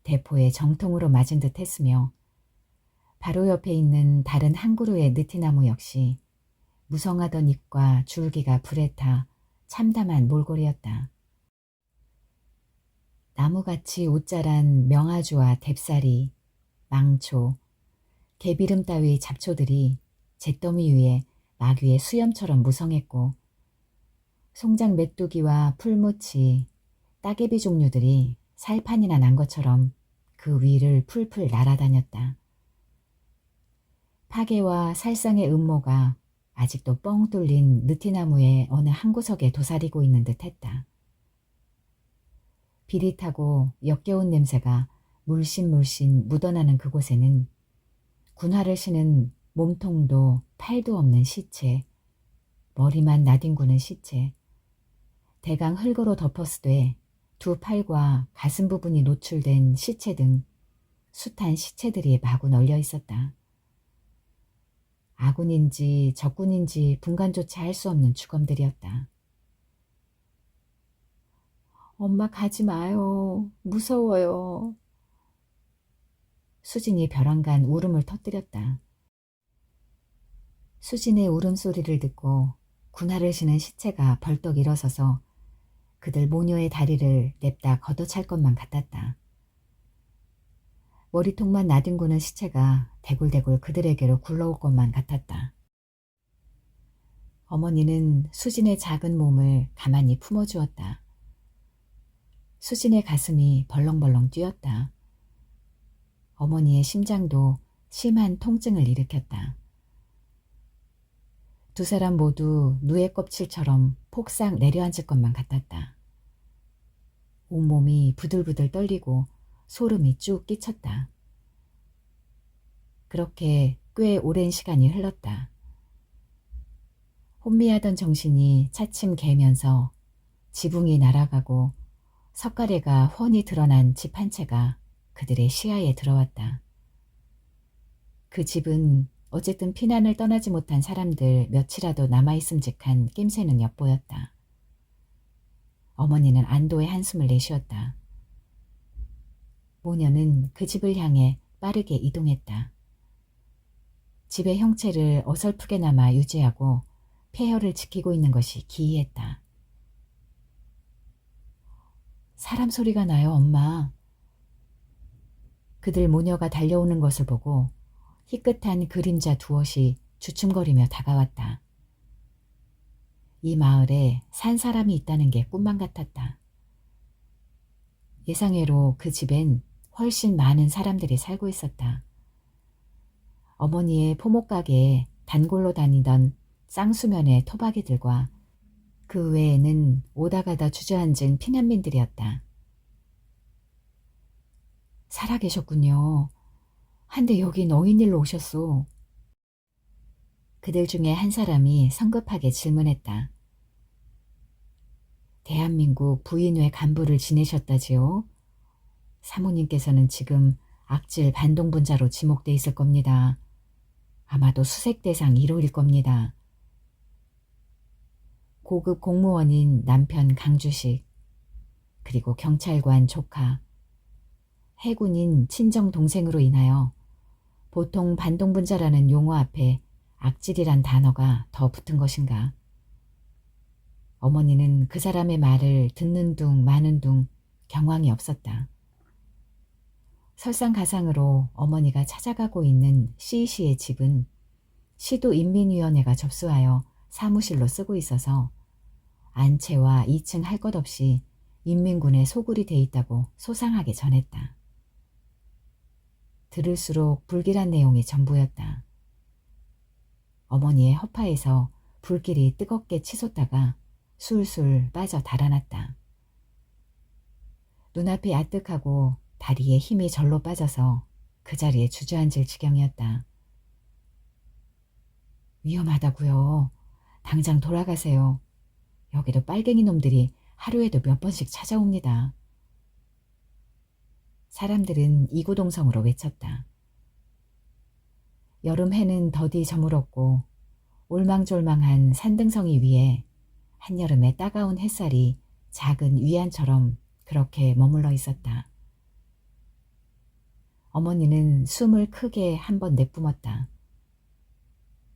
대포에 정통으로 맞은 듯 했으며 바로 옆에 있는 다른 한 그루의 느티나무 역시 무성하던 잎과 줄기가 불에 타 참담한 몰골이었다. 나무같이 옷자란 명아주와 뎁사리, 망초, 개비름 따위 잡초들이 잿더미 위에 마귀의 수염처럼 무성했고 송장 메뚜기와 풀무치, 따개비 종류들이 살판이나 난 것처럼 그 위를 풀풀 날아다녔다. 파괴와 살상의 음모가 아직도 뻥 뚫린 느티나무의 어느 한 구석에 도사리고 있는 듯 했다. 비릿하고 역겨운 냄새가 물씬물씬 묻어나는 그곳에는 군화를 신은 몸통도 팔도 없는 시체, 머리만 나뒹구는 시체, 대강 흙으로 덮었으되 두 팔과 가슴 부분이 노출된 시체 등 숱한 시체들이 마구 널려 있었다. 아군인지 적군인지 분간조차 할 수 없는 주검들이었다. 엄마 가지 마요. 무서워요. 수진이 벼랑간 울음을 터뜨렸다. 수진의 울음소리를 듣고 군화를 신은 시체가 벌떡 일어서서 그들 모녀의 다리를 냅다 걷어찰 것만 같았다. 머리통만 나뒹구는 시체가 대굴대굴 그들에게로 굴러올 것만 같았다. 어머니는 수진의 작은 몸을 가만히 품어주었다. 수진의 가슴이 벌렁벌렁 뛰었다. 어머니의 심장도 심한 통증을 일으켰다. 두 사람 모두 누에 껍질처럼 폭삭 내려앉을 것만 같았다. 온몸이 부들부들 떨리고 소름이 쭉 끼쳤다. 그렇게 꽤 오랜 시간이 흘렀다. 혼미하던 정신이 차츰 개면서 지붕이 날아가고 석가래가 훤히 드러난 집 한 채가 그들의 시야에 들어왔다. 그 집은 어쨌든 피난을 떠나지 못한 사람들 몇이라도 남아있음직한 낌새는 엿보였다. 어머니는 안도의 한숨을 내쉬었다. 모녀는 그 집을 향해 빠르게 이동했다. 집의 형체를 어설프게나마 유지하고 폐허를 지키고 있는 것이 기이했다. 사람 소리가 나요, 엄마. 그들 모녀가 달려오는 것을 보고 희끗한 그림자 두엇이 주춤거리며 다가왔다. 이 마을에 산 사람이 있다는 게 꿈만 같았다. 예상외로 그 집엔 훨씬 많은 사람들이 살고 있었다. 어머니의 포목가게에 단골로 다니던 쌍수면의 토박이들과 그 외에는 오다가다 주저앉은 피난민들이었다. 살아계셨군요. 한데 여긴 어인일로 오셨소. 그들 중에 한 사람이 성급하게 질문했다. 대한민국 부인회 간부를 지내셨다지요? 사모님께서는 지금 악질 반동분자로 지목돼 있을 겁니다. 아마도 수색대상 1호일 겁니다. 고급 공무원인 남편 강주식, 그리고 경찰관 조카, 해군인 친정 동생으로 인하여 보통 반동분자라는 용어 앞에 악질이란 단어가 더 붙은 것인가. 어머니는 그 사람의 말을 듣는 둥 마는 둥 경황이 없었다. 설상가상으로 어머니가 찾아가고 있는 시희씨의 집은 시도인민위원회가 접수하여 사무실로 쓰고 있어서 안채와 2층 할 것 없이 인민군에 소굴이 돼 있다고 소상하게 전했다. 들을수록 불길한 내용이 전부였다. 어머니의 허파에서 불길이 뜨겁게 치솟다가 술술 빠져 달아났다. 눈앞이 아뜩하고 다리에 힘이 절로 빠져서 그 자리에 주저앉을 지경이었다. 위험하다고요. 당장 돌아가세요. 여기도 빨갱이 놈들이 하루에도 몇 번씩 찾아옵니다. 사람들은 이구동성으로 외쳤다. 여름 해는 더디 저물었고 올망졸망한 산등성이 위에 한여름의 따가운 햇살이 작은 위안처럼 그렇게 머물러 있었다. 어머니는 숨을 크게 한 번 내뿜었다.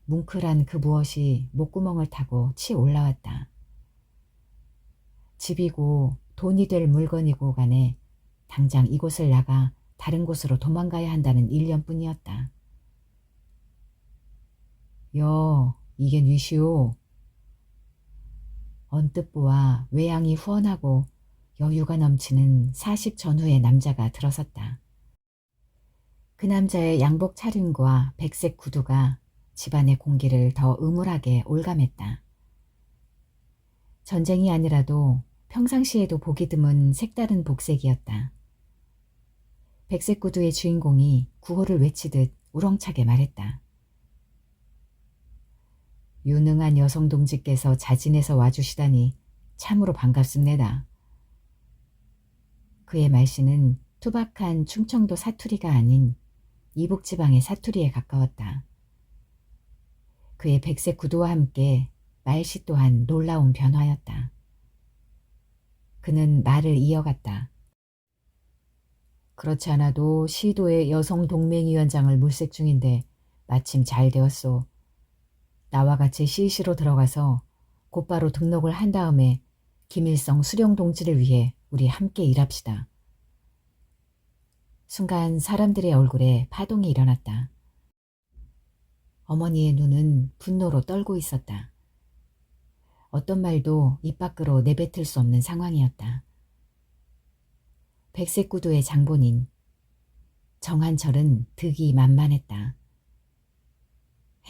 뭉클한 그 무엇이 목구멍을 타고 치 올라왔다. 집이고 돈이 될 물건이고 간에 당장 이곳을 나가 다른 곳으로 도망가야 한다는 일념뿐이었다. 이게 뉘시오. 언뜻 보아 외양이 후원하고 여유가 넘치는 40 전후의 남자가 들어섰다. 그 남자의 양복 차림과 백색 구두가 집안의 공기를 더 음울하게 올감했다. 전쟁이 아니라도 평상시에도 보기 드문 색다른 복색이었다. 백색 구두의 주인공이 구호를 외치듯 우렁차게 말했다. 유능한 여성 동지께서 자진해서 와주시다니 참으로 반갑습니다. 그의 말씨는 투박한 충청도 사투리가 아닌 이북지방의 사투리에 가까웠다. 그의 백색 구두와 함께 말씨 또한 놀라운 변화였다. 그는 말을 이어갔다. 그렇지 않아도 시도의 여성동맹위원장을 물색 중인데 마침 잘 되었소. 나와 같이 시시로 들어가서 곧바로 등록을 한 다음에 김일성 수령 동지를 위해 우리 함께 일합시다. 순간 사람들의 얼굴에 파동이 일어났다. 어머니의 눈은 분노로 떨고 있었다. 어떤 말도 입 밖으로 내뱉을 수 없는 상황이었다. 백색 구두의 장본인 정한철은 득이 만만했다.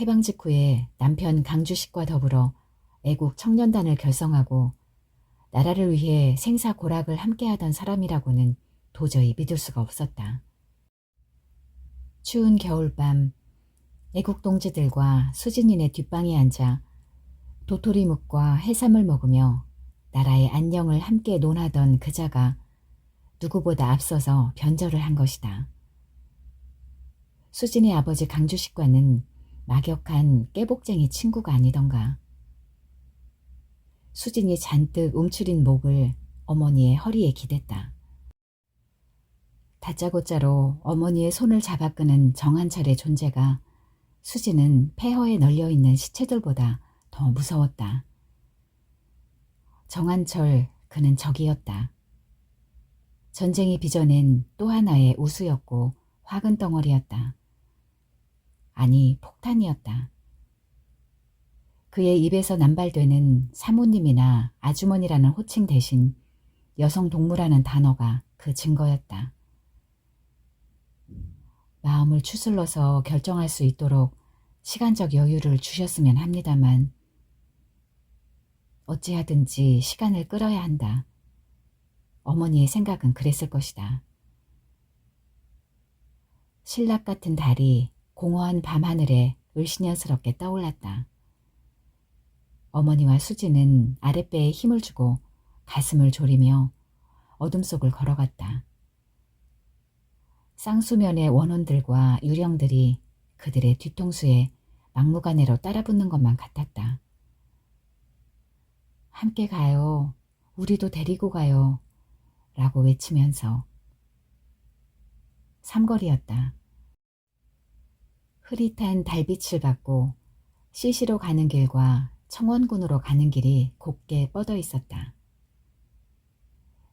해방 직후에 남편 강주식과 더불어 애국 청년단을 결성하고 나라를 위해 생사고락을 함께하던 사람이라고는 도저히 믿을 수가 없었다. 추운 겨울밤 애국 동지들과 수진이네 뒷방에 앉아 도토리묵과 해삼을 먹으며 나라의 안녕을 함께 논하던 그자가 누구보다 앞서서 변절을 한 것이다. 수진의 아버지 강주식과는 막역한 깨복쟁이 친구가 아니던가. 수진이 잔뜩 움츠린 목을 어머니의 허리에 기댔다. 다짜고짜로 어머니의 손을 잡아 끄는 정한철의 존재가 수진은 폐허에 널려있는 시체들보다 더 무서웠다. 정한철, 그는 적이었다. 전쟁이 빚어낸 또 하나의 우수였고 화근 덩어리였다. 아니, 폭탄이었다. 그의 입에서 남발되는 사모님이나 아주머니라는 호칭 대신 여성 동무라는 단어가 그 증거였다. 마음을 추슬러서 결정할 수 있도록 시간적 여유를 주셨으면 합니다만 어찌하든지 시간을 끌어야 한다. 어머니의 생각은 그랬을 것이다. 신락 같은 달이 공허한 밤하늘에 을씨년스럽게 떠올랐다. 어머니와 수지는 아랫배에 힘을 주고 가슴을 졸이며 어둠 속을 걸어갔다. 쌍수면의 원혼들과 유령들이 그들의 뒤통수에 막무가내로 따라붙는 것만 같았다. 함께 가요. 우리도 데리고 가요. 라고 외치면서. 삼거리였다. 흐릿한 달빛을 받고 시시로 가는 길과 청원군으로 가는 길이 곱게 뻗어 있었다.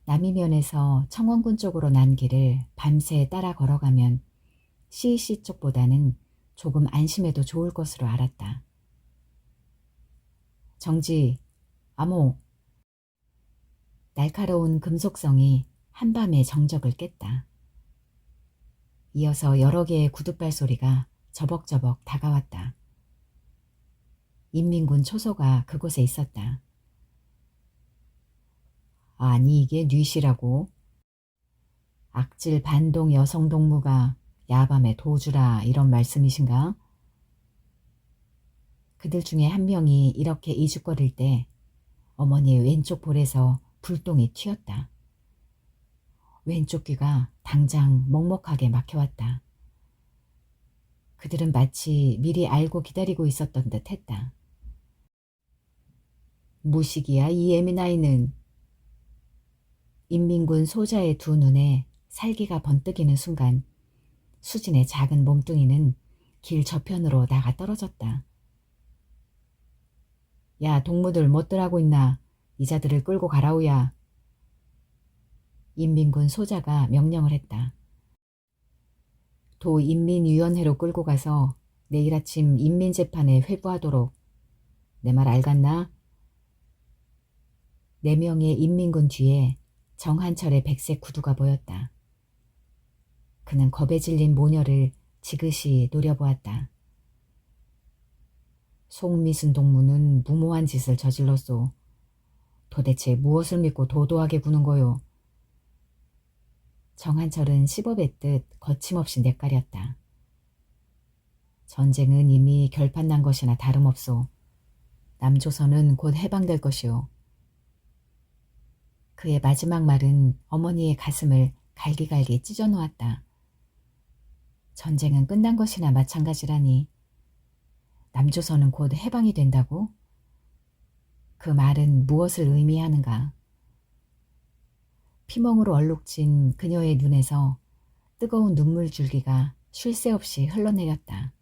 남이면에서 청원군 쪽으로 난 길을 밤새 따라 걸어가면 시시 쪽보다는 조금 안심해도 좋을 것으로 알았다. 정지, 암호. 날카로운 금속성이 한밤의 정적을 깼다. 이어서 여러 개의 구둣발 소리가 저벅저벅 다가왔다. 인민군 초소가 그곳에 있었다. 아니, 이게 뉘시라고? 악질 반동 여성 동무가 야밤에 도주라 이런 말씀이신가? 그들 중에 한 명이 이렇게 이죽거릴 때 어머니의 왼쪽 볼에서 불똥이 튀었다. 왼쪽 귀가 당장 먹먹하게 막혀왔다. 그들은 마치 미리 알고 기다리고 있었던 듯 했다. 무식이야 이 예민아이는. 인민군 소자의 두 눈에 살기가 번뜩이는 순간 수진의 작은 몸뚱이는 길 저편으로 나가 떨어졌다. 야, 동무들 못들 하고 있나? 이자들을 끌고 가라우야. 인민군 소자가 명령을 했다. 도인민위원회로 끌고 가서 내일 아침 인민재판에 회부하도록. 내 말 알갔나? 4명의 인민군 뒤에 정한철의 백색 구두가 보였다. 그는 겁에 질린 모녀를 지그시 노려보았다. 송미순 동무는 무모한 짓을 저질렀소. 도대체 무엇을 믿고 도도하게 구는 거요? 정한철은 씹어뱉듯 거침없이 내까렸다. 전쟁은 이미 결판난 것이나 다름없소. 남조선은 곧 해방될 것이오. 그의 마지막 말은 어머니의 가슴을 갈기갈기 찢어놓았다. 전쟁은 끝난 것이나 마찬가지라니. 남조선은 곧 해방이 된다고? 그 말은 무엇을 의미하는가? 피멍으로 얼룩진 그녀의 눈에서 뜨거운 눈물 줄기가 쉴 새 없이 흘러내렸다.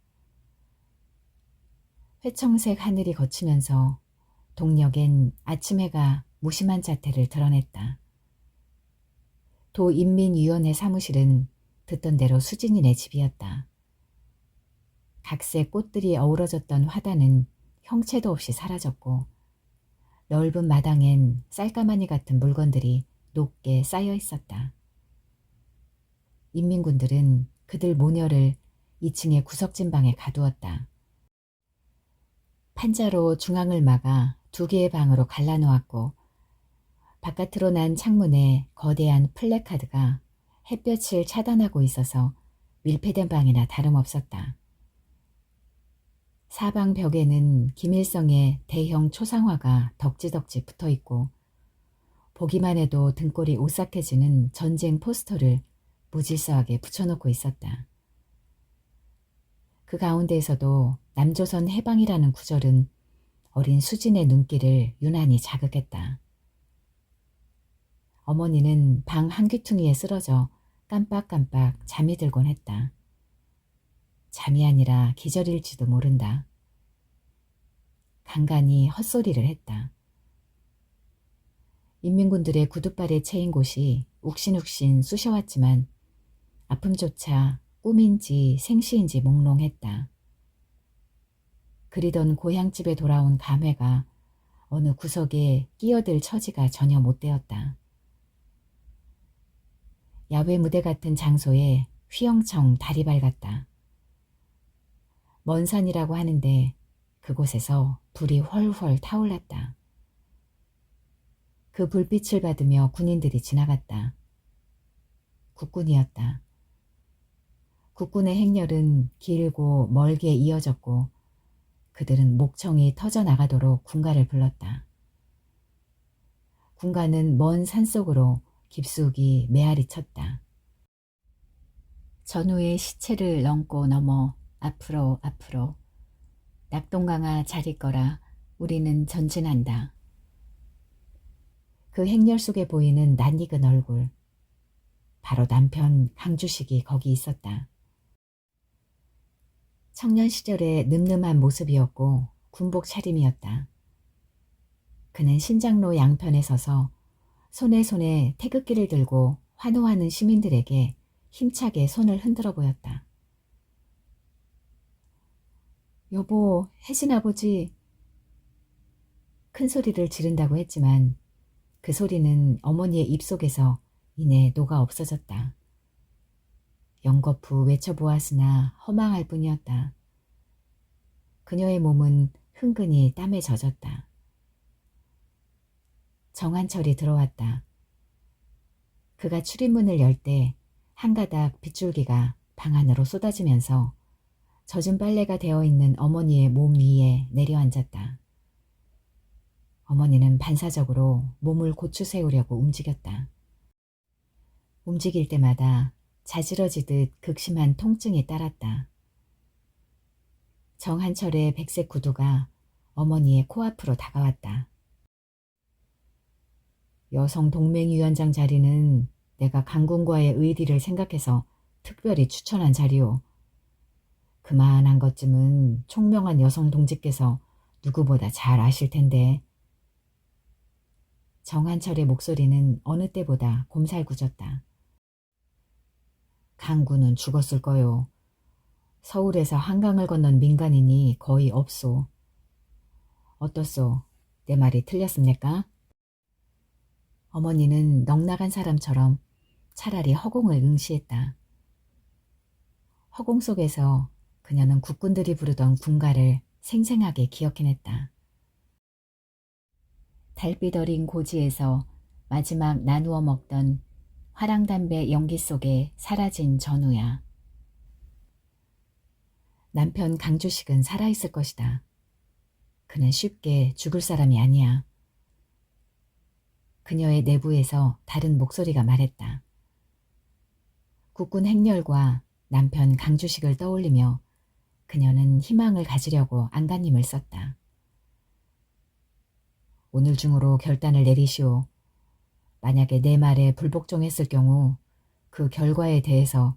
회청색 하늘이 거치면서 동력엔 아침 해가 무심한 자태를 드러냈다. 도인민위원회 사무실은 듣던 대로 수진이네 집이었다. 각색 꽃들이 어우러졌던 화단은 형체도 없이 사라졌고 넓은 마당엔 쌀가마니 같은 물건들이 높게 쌓여 있었다. 인민군들은 그들 모녀를 2층의 구석진 방에 가두었다. 판자로 중앙을 막아 두 개의 방으로 갈라놓았고 바깥으로 난 창문에 거대한 플래카드가 햇볕을 차단하고 있어서 밀폐된 방이나 다름없었다. 사방 벽에는 김일성의 대형 초상화가 덕지덕지 붙어있고 보기만 해도 등골이 오싹해지는 전쟁 포스터를 무질서하게 붙여놓고 있었다. 그 가운데에서도 남조선 해방이라는 구절은 어린 수진의 눈길을 유난히 자극했다. 어머니는 방 한 귀퉁이에 쓰러져 깜빡깜빡 잠이 들곤 했다. 잠이 아니라 기절일지도 모른다. 간간히 헛소리를 했다. 인민군들의 구둣발에 채인 곳이 욱신욱신 쑤셔왔지만 아픔조차 꿈인지 생시인지 몽롱했다. 그리던 고향집에 돌아온 감회가 어느 구석에 끼어들 처지가 전혀 못 되었다. 야외 무대 같은 장소에 휘영청 달이 밝았다. 먼 산이라고 하는데 그곳에서 불이 훨훨 타올랐다. 그 불빛을 받으며 군인들이 지나갔다. 국군이었다. 국군의 행렬은 길고 멀게 이어졌고 그들은 목청이 터져나가도록 군가를 불렀다. 군가는 먼 산속으로 깊숙이 메아리 쳤다. 전우의 시체를 넘고 넘어 앞으로 앞으로 낙동강아 잘 있거라 우리는 전진한다. 그 행렬 속에 보이는 낯익은 얼굴. 바로 남편 강주식이 거기 있었다. 청년 시절의 늠름한 모습이었고 군복 차림이었다. 그는 신장로 양편에 서서 손에 태극기를 들고 환호하는 시민들에게 힘차게 손을 흔들어 보였다. 여보, 혜진 아버지. 큰 소리를 지른다고 했지만 그 소리는 어머니의 입속에서 이내 녹아 없어졌다. 연거푸 외쳐보았으나 허망할 뿐이었다. 그녀의 몸은 흥건히 땀에 젖었다. 정한철이 들어왔다. 그가 출입문을 열 때 한 가닥 빗줄기가 방 안으로 쏟아지면서 젖은 빨래가 되어있는 어머니의 몸 위에 내려앉았다. 어머니는 반사적으로 몸을 고추 세우려고 움직였다. 움직일 때마다 자지러지듯 극심한 통증이 따랐다. 정한철의 백색 구두가 어머니의 코앞으로 다가왔다. 여성동맹위원장 자리는 내가 강군과의 의리를 생각해서 특별히 추천한 자리요. 그만한 것쯤은 총명한 여성 동지께서 누구보다 잘 아실 텐데. 정한철의 목소리는 어느 때보다 곰살구졌다. 강군은 죽었을 거요. 서울에서 한강을 건넌 민간인이 거의 없소. 어떻소? 내 말이 틀렸습니까? 어머니는 넋나간 사람처럼 차라리 허공을 응시했다. 허공 속에서 그녀는 국군들이 부르던 군가를 생생하게 기억해냈다. 달빛 어린 고지에서 마지막 나누어 먹던 화랑담배 연기 속에 사라진 전우야. 남편 강주식은 살아있을 것이다. 그는 쉽게 죽을 사람이 아니야. 그녀의 내부에서 다른 목소리가 말했다. 국군 행렬과 남편 강주식을 떠올리며 그녀는 희망을 가지려고 안간힘을 썼다. 오늘 중으로 결단을 내리시오. 만약에 내 말에 불복종했을 경우 그 결과에 대해서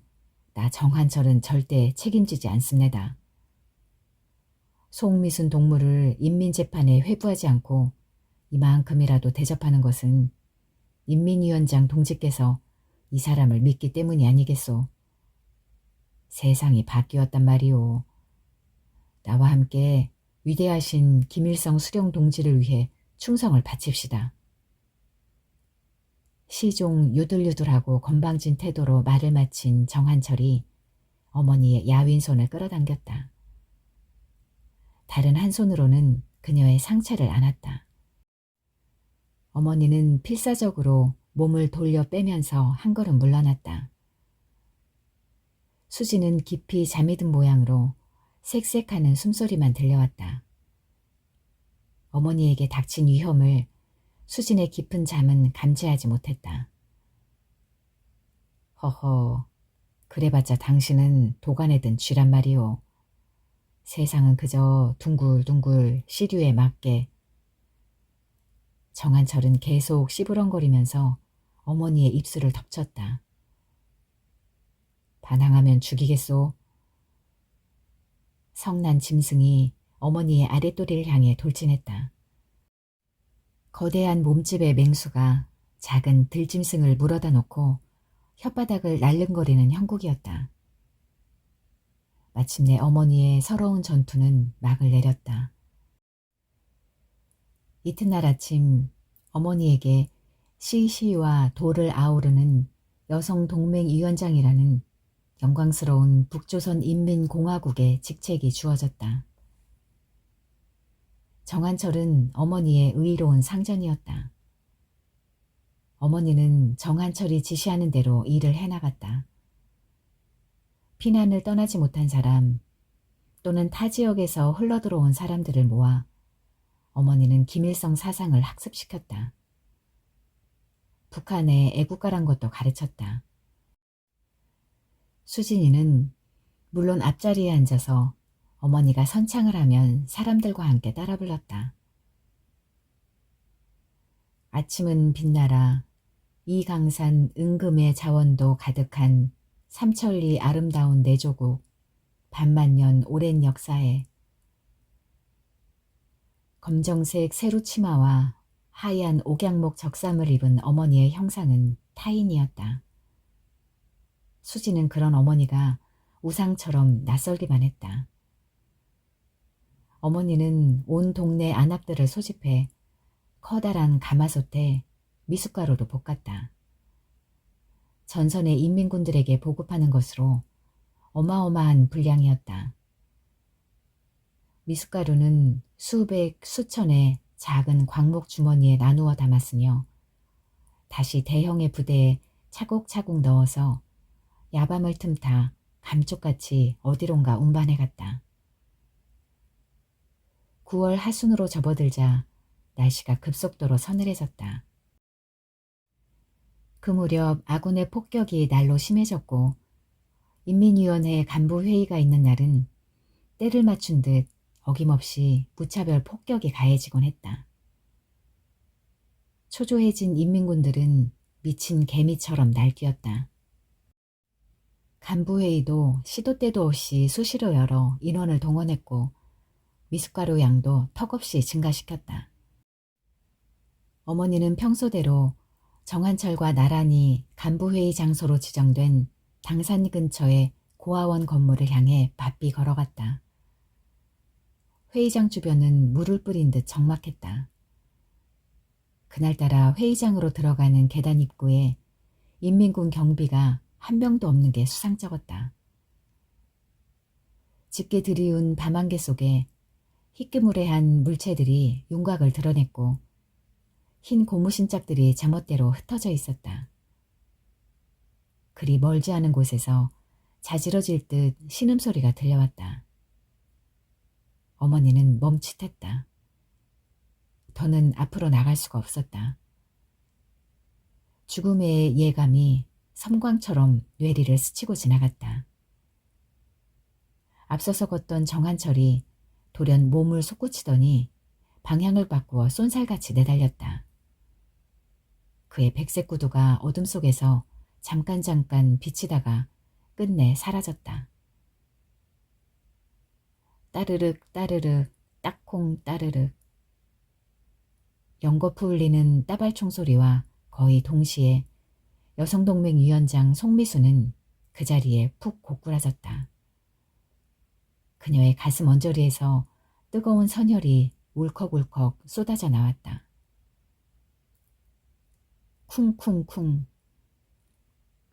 나 정한철은 절대 책임지지 않습니다. 송미순 동무를 인민재판에 회부하지 않고 이만큼이라도 대접하는 것은 인민위원장 동지께서 이 사람을 믿기 때문이 아니겠소. 세상이 바뀌었단 말이오. 나와 함께 위대하신 김일성 수령 동지를 위해 충성을 바칩시다. 시종 유들유들하고 건방진 태도로 말을 마친 정한철이 어머니의 야윈 손을 끌어당겼다. 다른 한 손으로는 그녀의 상체를 안았다. 어머니는 필사적으로 몸을 돌려 빼면서 한 걸음 물러났다. 수지는 깊이 잠이 든 모양으로 쌕쌕하는 숨소리만 들려왔다. 어머니에게 닥친 위험을 수진의 깊은 잠은 감지하지 못했다. 허허, 그래봤자 당신은 도간에 든 쥐란 말이오. 세상은 그저 둥글둥글 시류에 맞게. 정한철은 계속 씨부렁거리면서 어머니의 입술을 덮쳤다. 반항하면 죽이겠소. 성난 짐승이 어머니의 아랫도리를 향해 돌진했다. 거대한 몸집의 맹수가 작은 들짐승을 물어다 놓고 혓바닥을 날름거리는 형국이었다. 마침내 어머니의 서러운 전투는 막을 내렸다. 이튿날 아침 어머니에게 시시와 도를 아우르는 여성동맹위원장이라는 영광스러운 북조선 인민공화국의 직책이 주어졌다. 정한철은 어머니의 의로운 상전이었다. 어머니는 정한철이 지시하는 대로 일을 해나갔다. 피난을 떠나지 못한 사람 또는 타 지역에서 흘러들어온 사람들을 모아 어머니는 김일성 사상을 학습시켰다. 북한의 애국가란 것도 가르쳤다. 수진이는 물론 앞자리에 앉아서 어머니가 선창을 하면 사람들과 함께 따라 불렀다. 아침은 빛나라 이강산 은금의 자원도 가득한 삼천리 아름다운 내조국 반만년 오랜 역사에. 검정색 세루치마와 하얀 옥양목 적삼을 입은 어머니의 형상은 타인이었다. 수지는 그런 어머니가 우상처럼 낯설기만 했다. 어머니는 온 동네 안악들을 소집해 커다란 가마솥에 미숫가루로 볶았다. 전선의 인민군들에게 보급하는 것으로 어마어마한 분량이었다. 미숫가루는 수백, 수천의 작은 광목 주머니에 나누어 담았으며 다시 대형의 부대에 차곡차곡 넣어서 야밤을 틈타 감쪽같이 어디론가 운반해 갔다. 9월 하순으로 접어들자 날씨가 급속도로 서늘해졌다. 그 무렵 아군의 폭격이 날로 심해졌고 인민위원회 간부회의가 있는 날은 때를 맞춘 듯 어김없이 무차별 폭격이 가해지곤 했다. 초조해진 인민군들은 미친 개미처럼 날뛰었다. 간부회의도 시도 때도 없이 수시로 열어 인원을 동원했고 미숫가루 양도 턱없이 증가시켰다. 어머니는 평소대로 정한철과 나란히 간부회의 장소로 지정된 당산 근처의 고아원 건물을 향해 바삐 걸어갔다. 회의장 주변은 물을 뿌린 듯 적막했다. 그날따라 회의장으로 들어가는 계단 입구에 인민군 경비가 한 명도 없는 게 수상쩍었다. 짙게 드리운 밤안개 속에 희끄무레한 물체들이 윤곽을 드러냈고 흰 고무신짝들이 제멋대로 흩어져 있었다. 그리 멀지 않은 곳에서 자지러질 듯 신음소리가 들려왔다. 어머니는 멈칫했다. 더는 앞으로 나갈 수가 없었다. 죽음의 예감이 섬광처럼 뇌리를 스치고 지나갔다. 앞서서 걷던 정한철이 돌연 몸을 솟구치더니 방향을 바꾸어 쏜살같이 내달렸다. 그의 백색 구두가 어둠 속에서 잠깐 비치다가 끝내 사라졌다. 따르륵 따르륵 딱콩 따르륵. 연거푸 울리는 따발총 소리와 거의 동시에 여성동맹위원장 송미수는 그 자리에 푹 고꾸라졌다. 그녀의 가슴 언저리에서 뜨거운 선혈이 울컥울컥 쏟아져 나왔다. 쿵쿵쿵.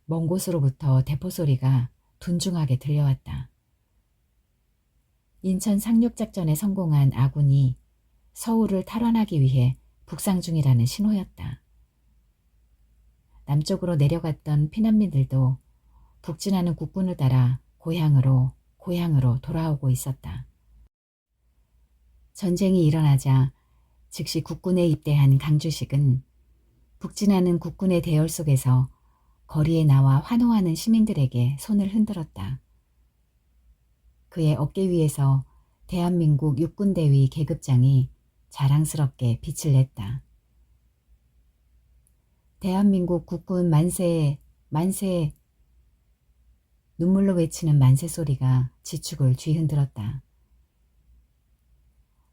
먼 곳으로부터 대포 소리가 둔중하게 들려왔다. 인천 상륙작전에 성공한 아군이 서울을 탈환하기 위해 북상 중이라는 신호였다. 남쪽으로 내려갔던 피난민들도 북진하는 국군을 따라 고향으로 돌아오고 있었다. 전쟁이 일어나자 즉시 국군에 입대한 강주식은 북진하는 국군의 대열 속에서 거리에 나와 환호하는 시민들에게 손을 흔들었다. 그의 어깨 위에서 대한민국 육군대위 계급장이 자랑스럽게 빛을 냈다. 대한민국 국군 만세, 만세. 눈물로 외치는 만세 소리가 지축을 뒤흔들었다.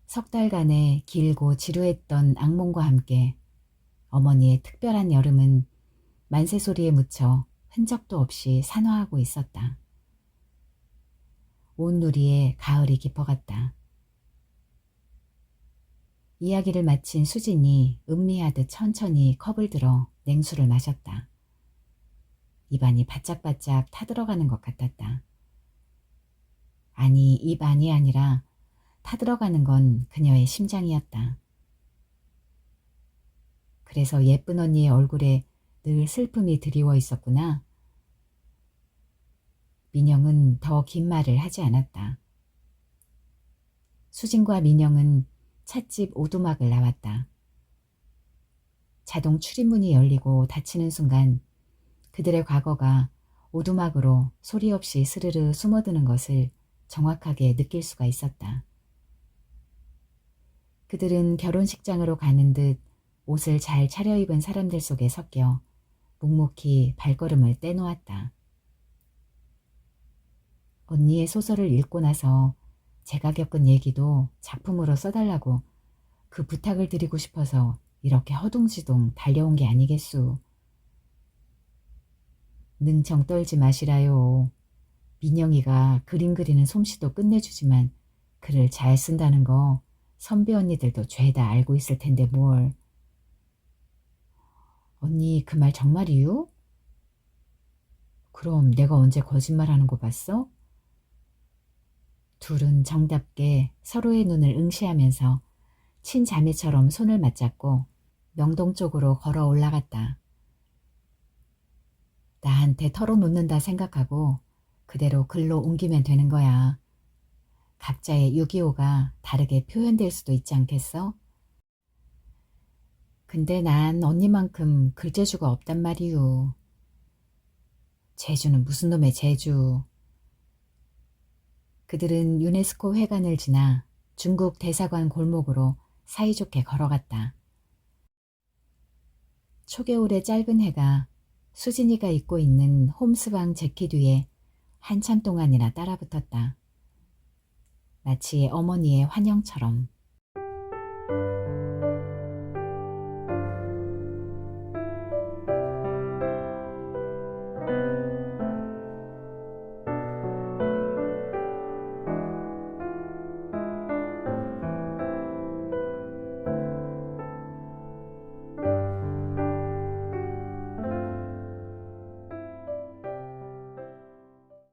석 달간의 길고 지루했던 악몽과 함께 어머니의 특별한 여름은 만세 소리에 묻혀 흔적도 없이 산화하고 있었다. 온 누리에 가을이 깊어갔다. 이야기를 마친 수진이 음미하듯 천천히 컵을 들어 냉수를 마셨다. 입안이 바짝바짝 타들어가는 것 같았다. 아니, 입안이 아니라 타들어가는 건 그녀의 심장이었다. 그래서 예쁜 언니의 얼굴에 늘 슬픔이 드리워 있었구나. 민영은 더 긴 말을 하지 않았다. 수진과 민영은 찻집 오두막을 나왔다. 자동 출입문이 열리고 닫히는 순간 그들의 과거가 오두막으로 소리 없이 스르르 숨어드는 것을 정확하게 느낄 수가 있었다. 그들은 결혼식장으로 가는 듯 옷을 잘 차려입은 사람들 속에 섞여 묵묵히 발걸음을 떼놓았다. 언니의 소설을 읽고 나서 제가 겪은 얘기도 작품으로 써달라고 그 부탁을 드리고 싶어서 이렇게 허둥지둥 달려온 게 아니겠수. 능청 떨지 마시라요. 민영이가 그림 그리는 솜씨도 끝내주지만 글을 잘 쓴다는 거 선배 언니들도 죄다 알고 있을 텐데 뭘. 언니 그 말 정말이유? 그럼 내가 언제 거짓말하는 거 봤어? 둘은 정답게 서로의 눈을 응시하면서 친자매처럼 손을 맞잡고 명동 쪽으로 걸어 올라갔다. 나한테 털어놓는다 생각하고 그대로 글로 옮기면 되는 거야. 각자의 6.25가 다르게 표현될 수도 있지 않겠어? 근데 난 언니만큼 글재주가 없단 말이유. 재주는 무슨 놈의 재주. 그들은 유네스코 회관을 지나 중국 대사관 골목으로 사이좋게 걸어갔다. 초겨울의 짧은 해가 수진이가 입고 있는 홈스방 재킷 위에 한참 동안이나 따라붙었다. 마치 어머니의 환영처럼.